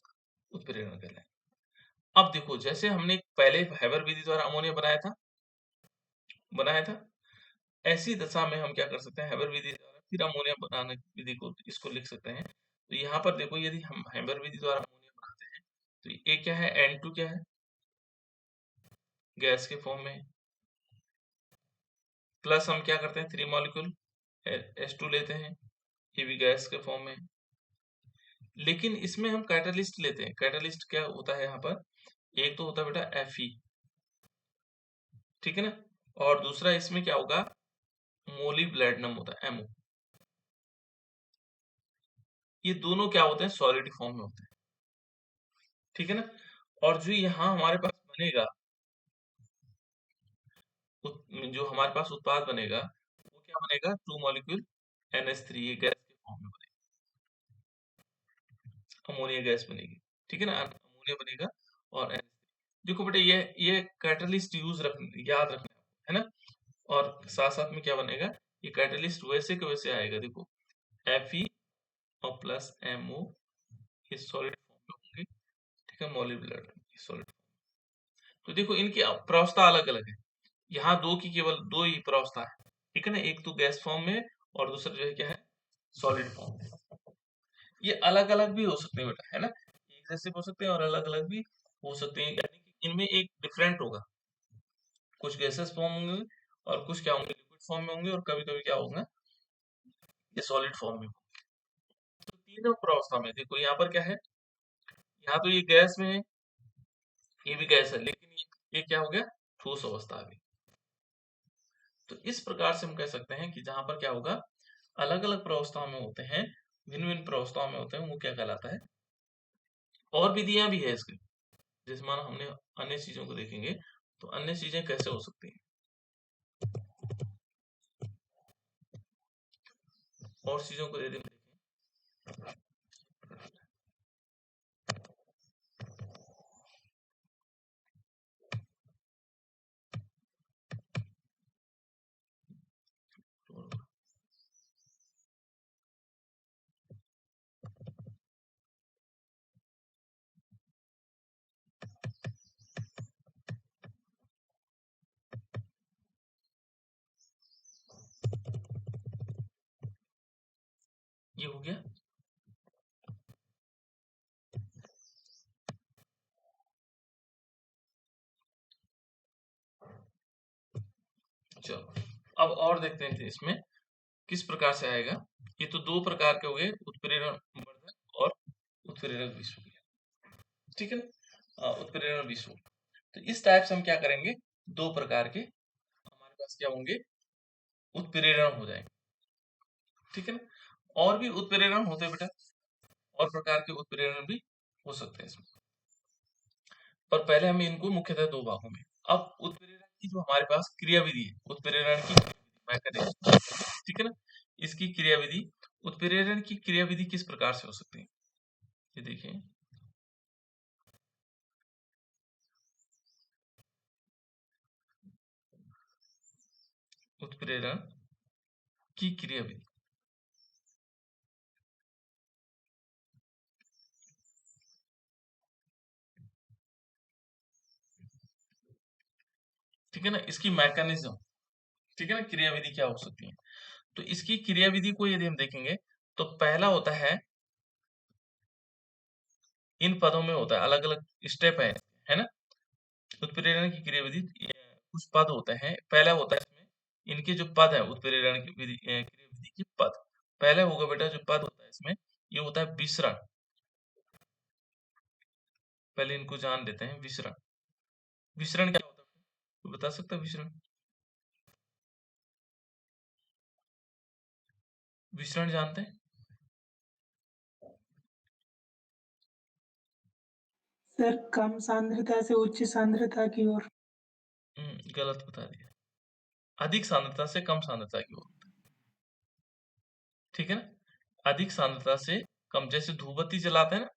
उत्प्रेरण कहलाएगी। अब देखो, जैसे हमने पहले हैबर विधि द्वारा अमोनिया बनाया था, ऐसी दशा में हम क्या कर सकते हैं, हैबर विधि द्वारा फिर अमोनिया बनाने की विधि को, इसको लिख सकते हैं। तो यहाँ पर देखो, यदि हम हैबर विधि द्वारा अमोनिया बनाते हैं, तो ये क्या है, N2 क्या है, गैस के फॉर्म में, प्लस हम क्या करते हैं, 3 मॉलिक्यूल H2 लेते हैं, ये भी गैस के फॉर्म में। लेकिन इसमें हम कैटालिस्ट लेते हैं, कैटालिस्ट क्या होता है यहाँ पर, एक तो होता है बेटा Fe, ठीक है ना, और दूसरा इसमें क्या होगा, मोलिब्लेडनम होता है, MO। ये दोनों क्या होते हैं, सॉलिड फॉर्म में होते हैं, ठीक है ना। और जो यहाँ हमारे पास बनेगा, जो हमारे पास उत्पाद बनेगा, वो क्या बनेगा, 2 मॉलिक्यूल NH3, ये गैस के फॉर्म में बनेगा, अमोनिया गैस बनेगी, ठीक है ना, अमोनिया बनेगा और NH3। देखो बेटा, ये कैटलिस्ट याद रखना है ना, और साथ साथ में क्या बनेगा, ये कैटलिस्ट वैसे के वैसे आएगा, देखो Fe और प्लस MO, ये सॉलिड फॉर्म में होंगे, ठीक है, मोलिब्लेड सॉलिड। तो देखो इनकी प्रावस्था अलग अलग है, यहाँ केवल दो ही प्रावस्था है, ठीक है ना, एक तो गैस फॉर्म में और दूसरा जो है क्या है, सॉलिड फॉर्म में। ये अलग अलग भी हो सकते हैं बेटा, है ना, एक जैसे हो सकते हैं और अलग अलग भी हो सकते हैं, यानी कि इनमें एक डिफरेंट होगा, कुछ गैसेस फॉर्म होंगे और कुछ क्या होंगे, लिक्विड फॉर्म में होंगे, और कभी कभी क्या होगा, ये सॉलिड फॉर्म में। तो तीनों प्रावस्था में देखो, यहाँ पर क्या है, यहाँ तो ये गैस में है, ये भी गैस है, लेकिन ये क्या हो गया, ठोस अवस्था आ गई। तो इस प्रकार से हम कह सकते हैं कि जहां पर क्या होगा, अलग अलग प्रावस्थाओं में होते हैं, भिन्न भिन्न प्रावस्थाओं में होते हैं, वो क्या कहलाता है। और विधियां भी है इसके, जैसे मानो हमने अन्य चीजों को देखेंगे, तो अन्य चीजें कैसे हो सकती हैं, और चीजों को यदि देखें, ये हो गया। चलो अब और देखते हैं इसमें किस प्रकार से आएगा। ये तो दो प्रकार के हो गए, उत्प्रेरण वर्धक और उत्प्रेरक विस्फोट, ठीक है ना। उत्प्रेरण विस्फोट, तो इस टाइप से हम क्या करेंगे, दो प्रकार के हमारे पास क्या होंगे, उत्प्रेरण हो जाएंगे, ठीक है ना। और भी उत्प्रेरण होते हैं बेटा, और प्रकार के उत्प्रेरण भी हो सकते हैं इसमें, पर पहले हम इनको मुख्यतः दो भागों में। अब उत्प्रेरण की जो हमारे पास क्रियाविधि है, उत्प्रेरण की मैकेनिज्म, ठीक है ना, इसकी क्रियाविधि, उत्प्रेरण की क्रियाविधि किस प्रकार से हो सकती है, ये देखिए। उत्प्रेरण की क्रियाविधि, ठीक है ना, इसकी मैकेनिज्म, ठीक है ना, क्रियाविधि क्या हो सकती है। तो इसकी क्रियाविधि को यदि हम देखेंगे तो पहला होता है, इन पदों में होता है, अलग अलग स्टेप है ना। उत्प्रेरण की क्रियाविधि कुछ पद होते हैं, पहला होता है इसमें इनके जो पद है, उत्प्रेरण की क्रियाविधि के पद, पहले होगा बेटा जो पद होता है इसमें, ये होता है विसरण। पहले इनको जान लेते हैं, विसरण, विसरण क्या होता है, तो बता सकता है विसरण, विसरण जानते हैं। सर कम सांद्रता से उच्च सांद्रता की ओर। गलत बता दिया, अधिक सांद्रता से कम सांद्रता की ओर, ठीक है ना, अधिक सांद्रता से कम, जैसे धूपबत्ती जलाते हैं ना,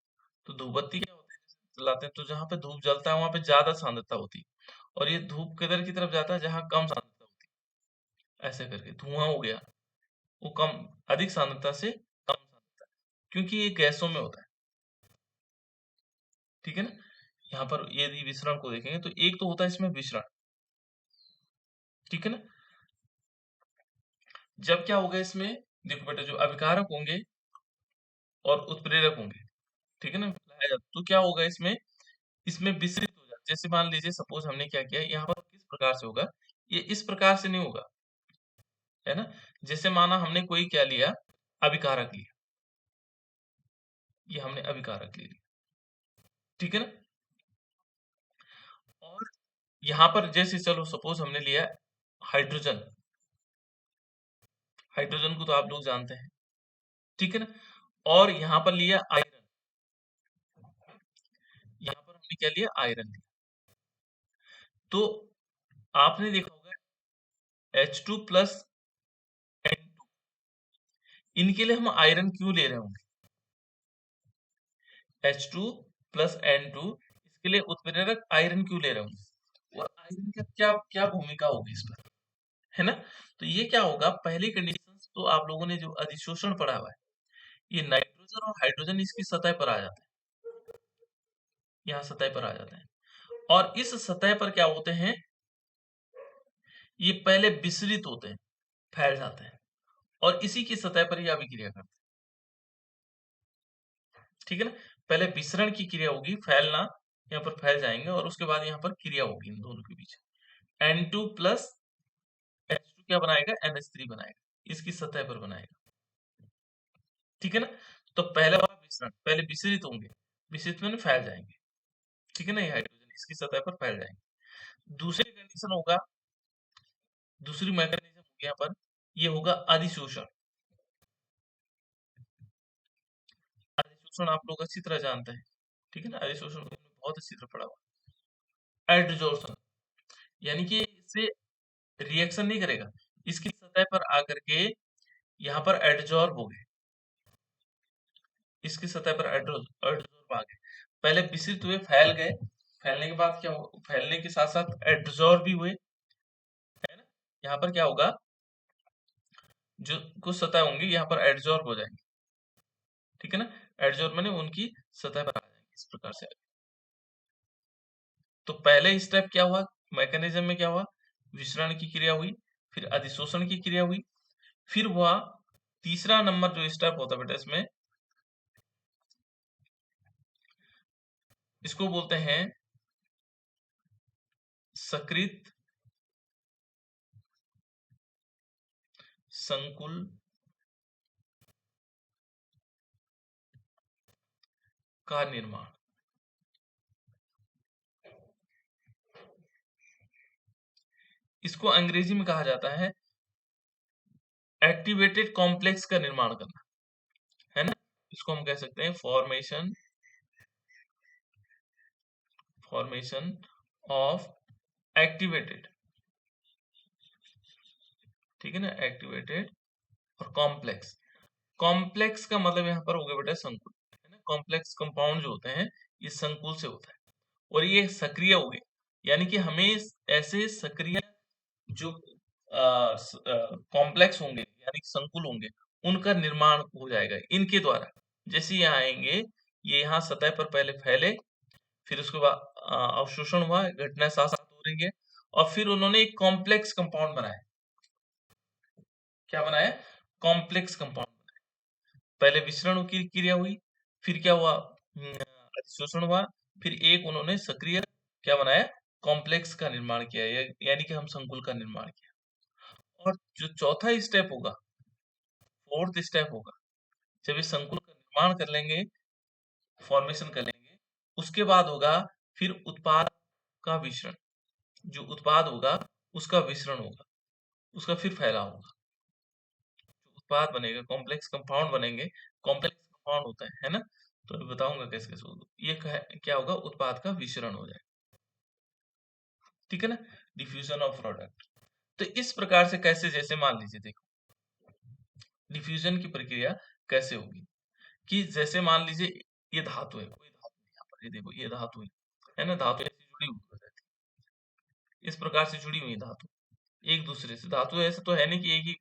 तो धूपबत्ती क्या होता है, जैसे जलाते हैं तो जहाँ पे धूप जलता है वहां पे ज्यादा सांद्रता होती है, और ये धूप किधर की तरफ जाता है जहाँ कम सांद्रता होती है, ऐसे करके धुआं हो गया, वो कम, अधिक सांद्रता से कम सांद्रता, क्योंकि ये गैसों में होता है, ठीक है ना। यहाँ पर यदि विसरण को देखेंगे तो एक तो होता है इसमें विसरण, ठीक है ना। जब क्या होगा इसमें, देखो बेटा जो अभिकारक होंगे और उत्प्रेरक होंगे, ठीक है ना, तो क्या होगा इसमें, इसमें विसरित हो जाए, जैसे मान लीजिए सपोज हमने क्या किया यहाँ पर, किस प्रकार से होगा, ये इस प्रकार से नहीं होगा, है ना। जैसे माना हमने कोई क्या लिया, अभिकारक लिया, ये हमने अभिकारक ले लिया, ठीक है ना। और यहाँ पर जैसे चलो सपोज हमने लिया हाइड्रोजन, हाइड्रोजन को तो आप लोग जानते हैं, ठीक है ना। और यहाँ पर लिया आयरन, यहाँ पर हमने क्या लिया, आयरन लिया, तो आपने देखा होगा H2 प्लस N2, इनके लिए हम आयरन क्यों ले रहे होंगे, H2 प्लस N2, इसके लिए उत्प्रेरक आयरन क्यों ले रहे होंगे, और आयरन का क्या क्या भूमिका होगी इस पर, है ना। तो ये क्या होगा, पहली कंडीशन तो आप लोगों ने जो अधिशोषण पढ़ा हुआ है, ये नाइट्रोजन और हाइड्रोजन इसकी सतह पर आ जाते हैं, यहाँ सतह पर आ जाते हैं, और इस सतह पर क्या होते हैं, ये पहले विसरित होते हैं, फैल जाते हैं, और इसी की सतह पर ये अभिक्रिया करते हैं, ठीक है ना। पहले विसरण की क्रिया होगी, फैलना, यहाँ पर फैल जाएंगे, और उसके बाद यहाँ पर क्रिया होगी इन दोनों के बीच, N2 प्लस H2 क्या बनाएगा, NH3 बनाएगा, इसकी सतह पर बनाएगा, ठीक है ना। तो पहला वाला विसरण, पहले विसरित होंगे, विसरित में फैल जाएंगे, ठीक है ना, ये हाइड्रोजन इसकी सतह पर फैल जाएंगे। दूसरी कंडीशन होगा, दूसरी मैकेनिज्म होगी यहाँ पर, ये होगा अधिशोषण, अधिशोषण आप लोग अच्छी तरह जानते हैं, ठीक है ना, अधिशोषण को हमने बहुत अच्छी तरह पढ़ा हुआ। एडजॉर्प्शन, यानी कि इससे रिएक्शन नहीं करेगा, इसकी सतह पर आकर के यहाँ पर एडजॉर्ब हो गए, इसकी सतह पर एडजॉर्ब आ गए, पहले विसरित हुए, फैल गए, फैलने के बाद क्या हो, फैलने के साथ साथ एडजॉर्ब भी हुए, है ना। यहाँ पर क्या होगा, जो कुछ सतह होंगी यहाँ पर एडजॉर्ब हो जाएंगे, ठीक है ना, एडजॉर्ब माने उनकी सतह पर आ जाएंगे, इस प्रकार से। तो पहले स्टेप क्या हुआ, मैकेनिज्म में क्या हुआ, विसरण की क्रिया हुई, फिर अधिशोषण की क्रिया हुई, फिर हुआ तीसरा नंबर जो स्टेप होता है बेटा इसमें, इसको बोलते हैं सकृत संकुल का निर्माण। इसको अंग्रेजी में कहा जाता है एक्टिवेटेड कॉम्प्लेक्स का निर्माण करना, है ना। इसको हम कह सकते हैं फॉर्मेशन ऑफ एक्टिवेटेड, ठीक है ना, एक्टिवेटेड और कॉम्प्लेक्स। कॉम्प्लेक्स का मतलब यहाँ पर हो गया बेटा संकुल, है ना। कॉम्प्लेक्स कंपाउंड जो होते हैं ये संकुल से होता है, और ये सक्रिय हो गए, यानी कि हमें ऐसे सक्रिय जो कॉम्प्लेक्स होंगे यानी कि संकुल होंगे उनका निर्माण हो जाएगा इनके द्वारा। जैसे यहाँ आएंगे, ये यहाँ सतह पर पहले फैले, फिर उसके बाद अवशोषण हुआ, घटना साथ साथ हो रही है, और फिर उन्होंने एक कॉम्प्लेक्स कंपाउंड बनाया। क्या बनाया? Complex compound. पहले विसरण की क्रिया हुई, फिर क्या हुआ, अधिशोषण हुआ, फिर एक उन्होंने सक्रिय क्या बनाया, कॉम्प्लेक्स का निर्माण किया, यानी कि हम संकुल का निर्माण किया। और जो चौथा स्टेप होगा, फोर्थ स्टेप होगा, जब इस संकुल का निर्माण कर लेंगे, फॉर्मेशन कर लेंगे, उसके बाद होगा फिर उत्पाद का विसरण। जो उत्पाद होगा उसका विसरण होगा, उसका फिर फैलाव होगा, उत्पाद बनेगा, कॉम्प्लेक्स कंपाउंड बनेंगे। कॉम्प्लेक्स कंपाउंड होता है ना, तो मैं बताऊंगा कैसे कैसे होगा। ये क्या होगा, उत्पाद का विसरण हो जाएगा, ठीक है ना, डिफ्यूजन ऑफ प्रोडक्ट। तो इस प्रकार से कैसे, जैसे मान लीजिए देखो डिफ्यूजन की प्रक्रिया कैसे होगी, कि जैसे मान लीजिए ये धातु है, कोई धातु यहाँ पर, ये देखो ये धातु है ना, धातु ऐसी जुड़ी हुई रहती है, इस प्रकार से जुड़ी हुई धातु एक दूसरे से। धातु ऐसे तो है नहीं कि एक ही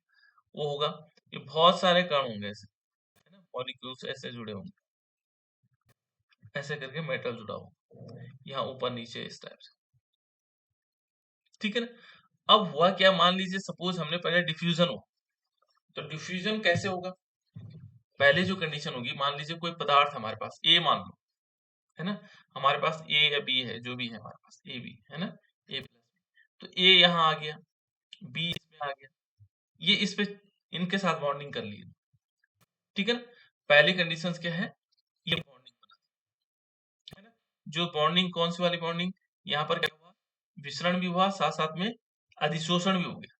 वो होगा, ये बहुत सारे कण होंगे ऐसे, है ना, मॉलिक्यूल्स ऐसे जुड़े होंगे, ऐसे करके मेटल जुड़ा होगा यहाँ ऊपर नीचे इस टाइप से, ठीक है ना। अब हुआ क्या, मान लीजिए सपोज हमने पहले डिफ्यूजन हो, तो डिफ्यूजन कैसे होगा, पहले जो कंडीशन होगी, मान लीजिए कोई पदार्थ हमारे पास ए मान लो, है ना, हमारे पास ए या बी है, जो भी है हमारे पास ए बी है ना, ए प्लस बी, तो ए यहाँ आ गया, बी इसमें आ गया, ये इस पे इनके साथ बॉन्डिंग कर ली, ठीक है ना। पहली कंडीशन क्या है, ये बॉन्डिंग बना, है ना। जो बॉन्डिंग कौन सी वाली बॉन्डिंग, यहाँ पर क्या हुआ, विसरण भी हुआ, साथ साथ में अधिशोषण भी हो गया,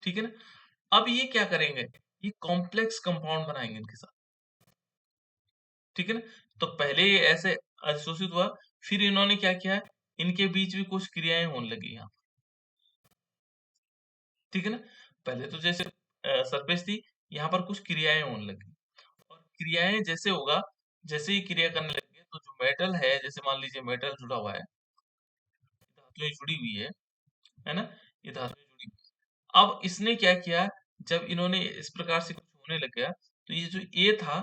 ठीक है ना। अब ये क्या करेंगे, ये कॉम्प्लेक्स कंपाउंड बनाएंगे इनके साथ, ठीक है ना। तो पहले ये ऐसे अधिशोषित हुआ, फिर इन्होंने क्या किया, इनके बीच भी कुछ क्रियाएं होने लगी यहाँ, ठीक है ना। पहले तो जैसे सरफेस थी, यहाँ पर कुछ क्रियाएं होने लगी, और क्रियाएं जैसे होगा, जैसे ही क्रिया करने लगे, तो जो मेटल है, जैसे मान लीजिए मेटल जुड़ा हुआ है, धातुएं जुड़ी हुई है ना, ये धातुएं जुड़ी हुई है। अब इसने क्या किया, जब इन्होंने इस प्रकार से कुछ होने लग गया, तो ये जो ए था,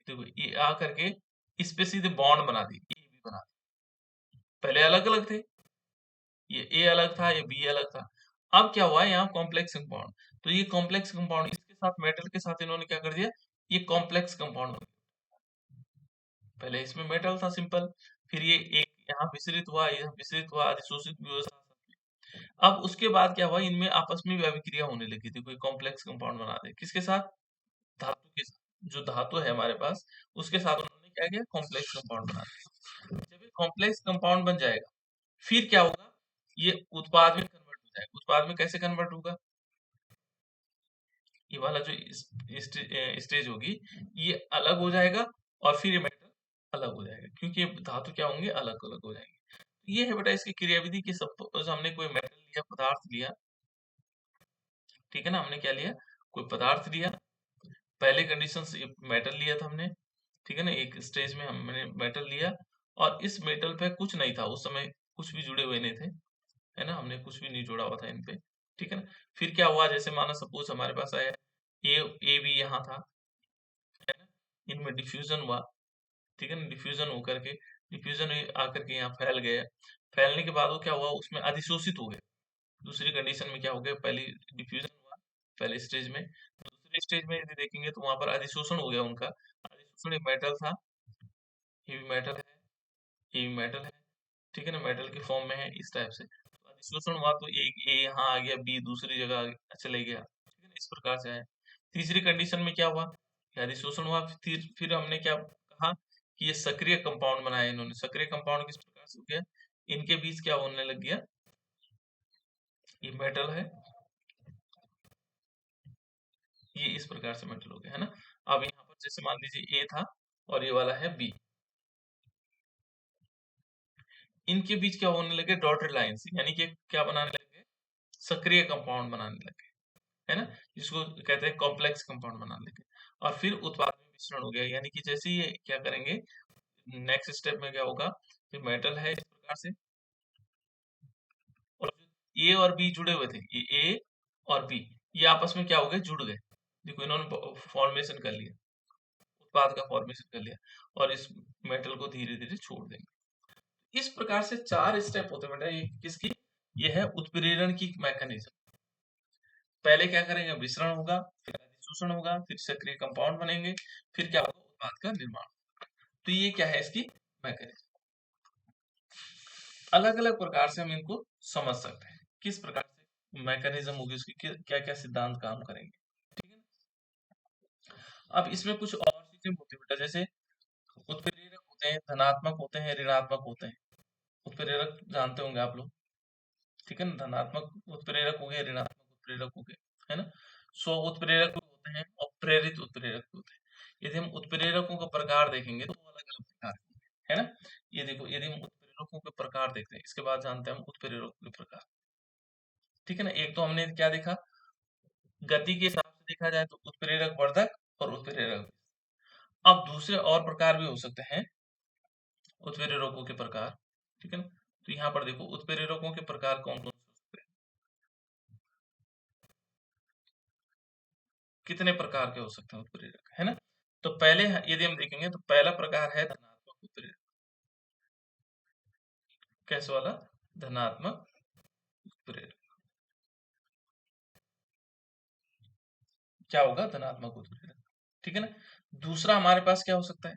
देखो ये आ करके इस पे सीधे बॉन्ड बना दी, ए भी बना दी, पहले अलग अलग थे, ये ए अलग था, ये बी अलग था। अब क्या हुआ, यहाँ कॉम्प्लेक्स कंपाउंड, तो ये कॉम्प्लेक्स कंपाउंड इसके साथ, मेटल के साथ इन्होंने क्या कर दिया, ये कॉम्प्लेक्स कंपाउंड, पहले इसमें मेटल था सिंपल, फिर ये एक यहाँ विसरित हुआ, यहाँ विसरित हुआ, अधिशोषित भी हुआ साथ साथ में। अब उसके बाद क्या हुआ, इनमें आपस में भी अभिक्रिया होने लगी थी, कोई कॉम्प्लेक्स कंपाउंड बना दे, किसके साथ, धातु के साथ, जो धातु है हमारे पास उसके साथ उन्होंने क्या किया, कॉम्प्लेक्स कंपाउंड बना दिया। जब ये कॉम्प्लेक्स कंपाउंड बन जाएगा, फिर क्या होगा, ये उत्पाद में कन्वर्ट हो जाएगा। उत्पाद में कैसे कन्वर्ट होगा, ये वाला जो स्टेज होगी, ये अलग हो जाएगा, और फिर ये मेटल अलग हो जाएगा, क्योंकि ये धातु क्या होंगे, अलग अलग हो जाएंगे। ये है बेटा इसकी क्रियाविधि की। सपोज हमने कोई मेटल लिया, पदार्थ लिया, ठीक है ना, हमने क्या लिया, कोई पदार्थ लिया, पहले कंडीशन से मेटल लिया था हमने, ठीक है ना, एक स्टेज में हमने मेटल लिया, और इस मेटल पे कुछ नहीं था उस समय, कुछ भी जुड़े हुए नहीं थे, है ना, हमने कुछ भी नहीं जोड़ा हुआ था इन पे, ठीक है ना। फिर क्या हुआ, जैसे माना सपोज हमारे पास आया ए भी यहाँ था, है ना, इनमें डिफ्यूजन हुआ, ठीक है ना, डिफ्यूजन होकर के, डिफ्यूजन आकर के यहाँ फैल गया, फैलने के बाद वो क्या हुआ, उसमें अधिशोषित हो गए। दूसरी कंडीशन में क्या हो गया, पहली डिफ्यूजन हुआ, पहले स्टेज में। दूसरे स्टेज में यदि देखेंगे तो वहां पर अधिशोषण हो गया उनका। अधिशोषण मेटल था, ये भी मेटल है, ये भी मेटल है, ठीक है ना, मेटल के फॉर्म में है इस टाइप से। तो अधिशोषण हुआ तो एक ए यहाँ आ गया, बी दूसरी जगह चले गया, ठीक है ना, इस प्रकार से है। तीसरी कंडीशन में क्या हुआ, अधिशोषण हुआ, फिर हमने क्या कहा कि ये सक्रिय कंपाउंड बनाया इन्होंने। सक्रिय कंपाउंड किस प्रकार से हो गया, इनके बीच क्या होने लग गया, ये मेटल है, ये इस प्रकार से मेटल हो गया, है ना। अब यहाँ पर जैसे मान लीजिए ए था और ये वाला है बी, इनके बीच क्या होने लगे, डॉटेड लाइंस, यानी कि क्या बनाने लगे, सक्रिय कंपाउंड बनाने लगे, है ना, जिसको कहते हैं कॉम्प्लेक्स कंपाउंड बनाने लगे। और फिर उत्पाद में मिश्रण हो गया, यानी कि जैसे ही ये क्या करेंगे, नेक्स्ट स्टेप में क्या होगा, कि मेटल है इस प्रकार से, और ए और बी जुड़े हुए थे, ये ए और बी, ये आपस में क्या हो गए, जुड़ गए। देखो इन्होंने फॉर्मेशन कर लिया, उत्पाद का फॉर्मेशन कर लिया, और इस मेटल को धीरे धीरे छोड़ देंगे। इस प्रकार से 4 स्टेप होते हैं बेटा, ये किसकी, ये है उत्प्रेरण की मैकेनिज्म। पहले क्या करेंगे, विसरण होगा, फिर अधिशोषण होगा, फिर सक्रिय कंपाउंड बनेंगे, फिर क्या होगा, उत्पाद का निर्माण। तो ये क्या है, इसकी मैकेनिज्म। अलग अलग प्रकार से हम इनको समझ सकते हैं, किस प्रकार से मैकेनिज्म होगी, उसकी क्या क्या सिद्धांत काम करेंगे, ठीक है ना। अब इसमें कुछ और चीजें होती है बेटा, जैसे उत्प्रेरक होते हैं, धनात्मक होते हैं, ऋणात्मक होते हैं। उत्प्रेरक जानते होंगे आप लोग, ठीक है ना, धनात्मक उत्प्रेरक हो गए, ऋणात्मक उत्प्रेरक हो गए, है ना। स्व उत्प्रेरक भी होते हैं और प्रेरित उत्प्रेरक भी होते हैं। यदि हम उत्प्रेरकों का प्रकार देखेंगे तो अलग अलग प्रकार के, है ना। ये देखो, यदि हम उत्प्रेरकों के प्रकार देखते हैं, इसके बाद जानते हैं हम उत्प्रेरकों के प्रकार, ठीक है ना। एक तो हमने क्या देखा, गति के हिसाब से देखा जाए तो उत्प्रेरक वर्धक और उत्प्रेरक। अब दूसरे और प्रकार भी हो सकते हैं उत्प्रेरकों के प्रकार, ठीक है ना। तो यहाँ पर देखो उत्प्रेरकों के प्रकार कौन कौन से हो सकते हैं, कितने प्रकार के हो सकते हैं उत्प्रेरक, है ना। तो पहले यदि हम देखेंगे तो पहला प्रकार है धनात्मक उत्प्रेरक। कैसे वाला, धनात्मक उत्प्रेरक। क्या होगा, धनात्मक उत्प्रेरक, ठीक है ना। दूसरा हमारे पास क्या हो सकता है,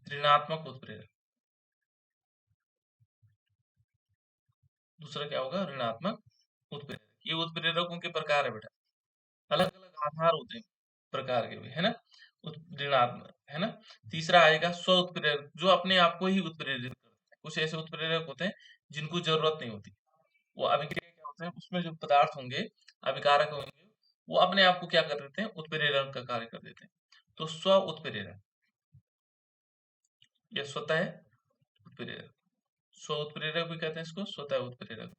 ऋणात्मक उत्प्रेरक। दूसरा क्या होगा, ऋणात्मक उत्प्रेरक। ये उत्प्रेरकों के प्रकार है बेटा, अलग अलग आधार होते हैं प्रकार के भी, है ना, ऋणात्मक, है ना। तीसरा आएगा स्व उत्प्रेरक, जो अपने आप को ही उत्प्रेरित करते हैं। कुछ ऐसे उत्प्रेरक होते हैं जिनको जरूरत नहीं होती, वो अभिक्रिया क्या होते हैं, उसमें जो पदार्थ होंगे, अभिकारक होंगे, वो अपने आप को क्या कर देते हैं, उत्प्रेरण का कार्य कर देते हैं। तो स्व उत्प्रेरक, यह स्वतः उत्प्रेरक, स्व उत्प्रेरक भी कहते हैं इसको, स्वतः उत्प्रेरक,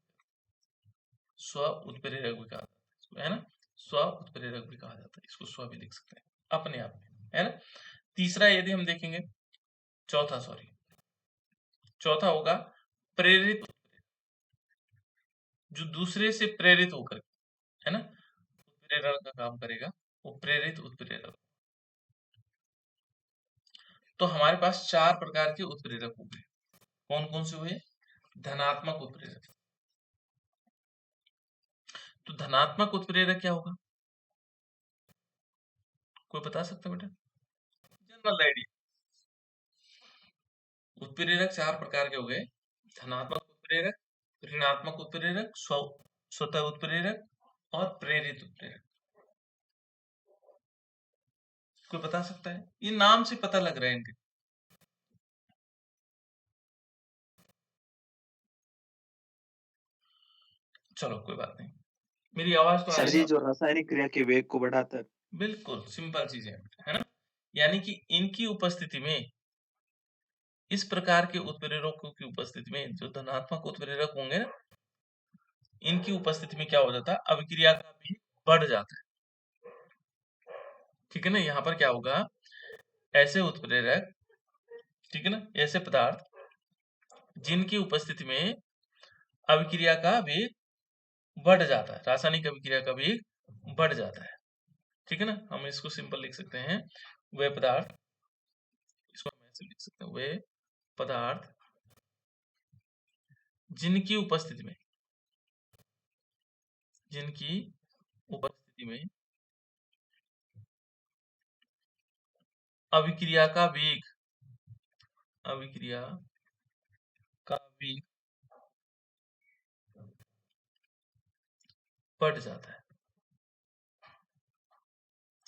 स्व उत्प्रेरक भी कहा जाता है इसको, है ना। स्व उत्प्रेरक भी कहा जाता है इसको, स्व भी लिख सकते हैं अपने आप में, है ना। तीसरा यदि हम देखेंगे, चौथा होगा प्रेरित उत्प्रेरक, जो दूसरे से प्रेरित होकर, है ना, उत्प्रेरण का काम करेगा, वो प्रेरित उत्प्रेरक। तो हमारे पास 4 प्रकार के उत्प्रेरक हो गए, कौन कौन से हुए, धनात्मक उत्प्रेरक। तो धनात्मक उत्प्रेरक क्या होगा, कोई बता सकता है बेटा, जनरल आइडिया। उत्प्रेरक 4 प्रकार के हो गए, धनात्मक उत्प्रेरक, ऋणात्मक उत्प्रेरक, स्वतः उत्प्रेरक और प्रेरित उत्प्रेरक। कोई बता सकता है, ये नाम से पता लग रहा है इनके। चलो कोई बात नहीं, मेरी आवाज तो आ सर रही जी, है। जो रासायनिक क्रिया के वेग को बढ़ाता है। बिल्कुल सिंपल चीज है ना। यानी कि इनकी उपस्थिति में, इस प्रकार के उत्प्रेरकों की उपस्थिति में, जो धनात्मक उत्प्रेरक होंगे ना, इनकी उपस्थिति में क्या हो जाता है, अभिक्रिया का भी बढ़ जाता है, ठीक है ना। यहाँ पर क्या होगा, ऐसे उत्प्रेरक, ठीक है ना, ऐसे पदार्थ जिनकी उपस्थिति में अभिक्रिया का वेग बढ़ जाता है, रासायनिक अभिक्रिया का वेग बढ़ जाता है, ठीक है ना। हम इसको सिंपल लिख सकते हैं, वे पदार्थ, इसको हम ऐसे लिख सकते हैं, वे पदार्थ जिनकी उपस्थिति में, जिनकी उपस्थिति में अभिक्रिया का वेग बढ़ जाता है।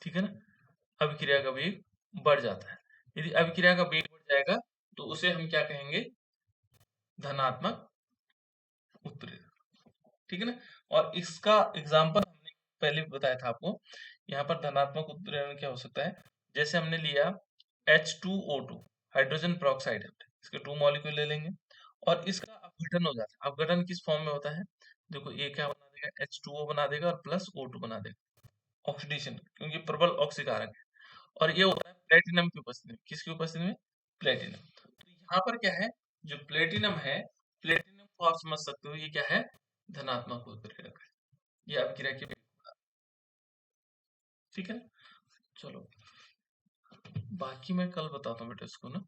ठीक है ना, अभिक्रिया का वेग बढ़ जाता है। यदि अभिक्रिया का वेग बढ़ जाएगा तो उसे हम क्या कहेंगे, धनात्मक उत्प्रेरक। ठीक है ना, और इसका एग्जाम्पल हमने पहले भी बताया था आपको। यहाँ पर धनात्मक उत्प्रेरण क्या हो सकता है, जैसे हमने लिया H2O2 हाइड्रोजन पेरोक्साइड है, इसके 2 मॉलिक्यूल ले लेंगे और इसका अपघटन हो जाता है। अपघटन किस फॉर्म में होता है, देखो ये क्या बना देगा, H2O बना देगा और प्लस O2 बना देगा, ऑक्सीडेशन, क्योंकि प्रबल ऑक्सीकारक है। और ये होता है प्लेटिनम की उपस्थिति में। किसकी उपस्थिति में, प्लेटिनम। तो यहाँ पर क्या है, जो प्लेटिनम है, प्लेटिनम को आप समझ सकते हो ये क्या है, धनात्मक उत्प्रेरक है, ये अभिक्रिया की। ठीक है, चलो बाकी मैं कल बताता हूँ बेटा इसको ना।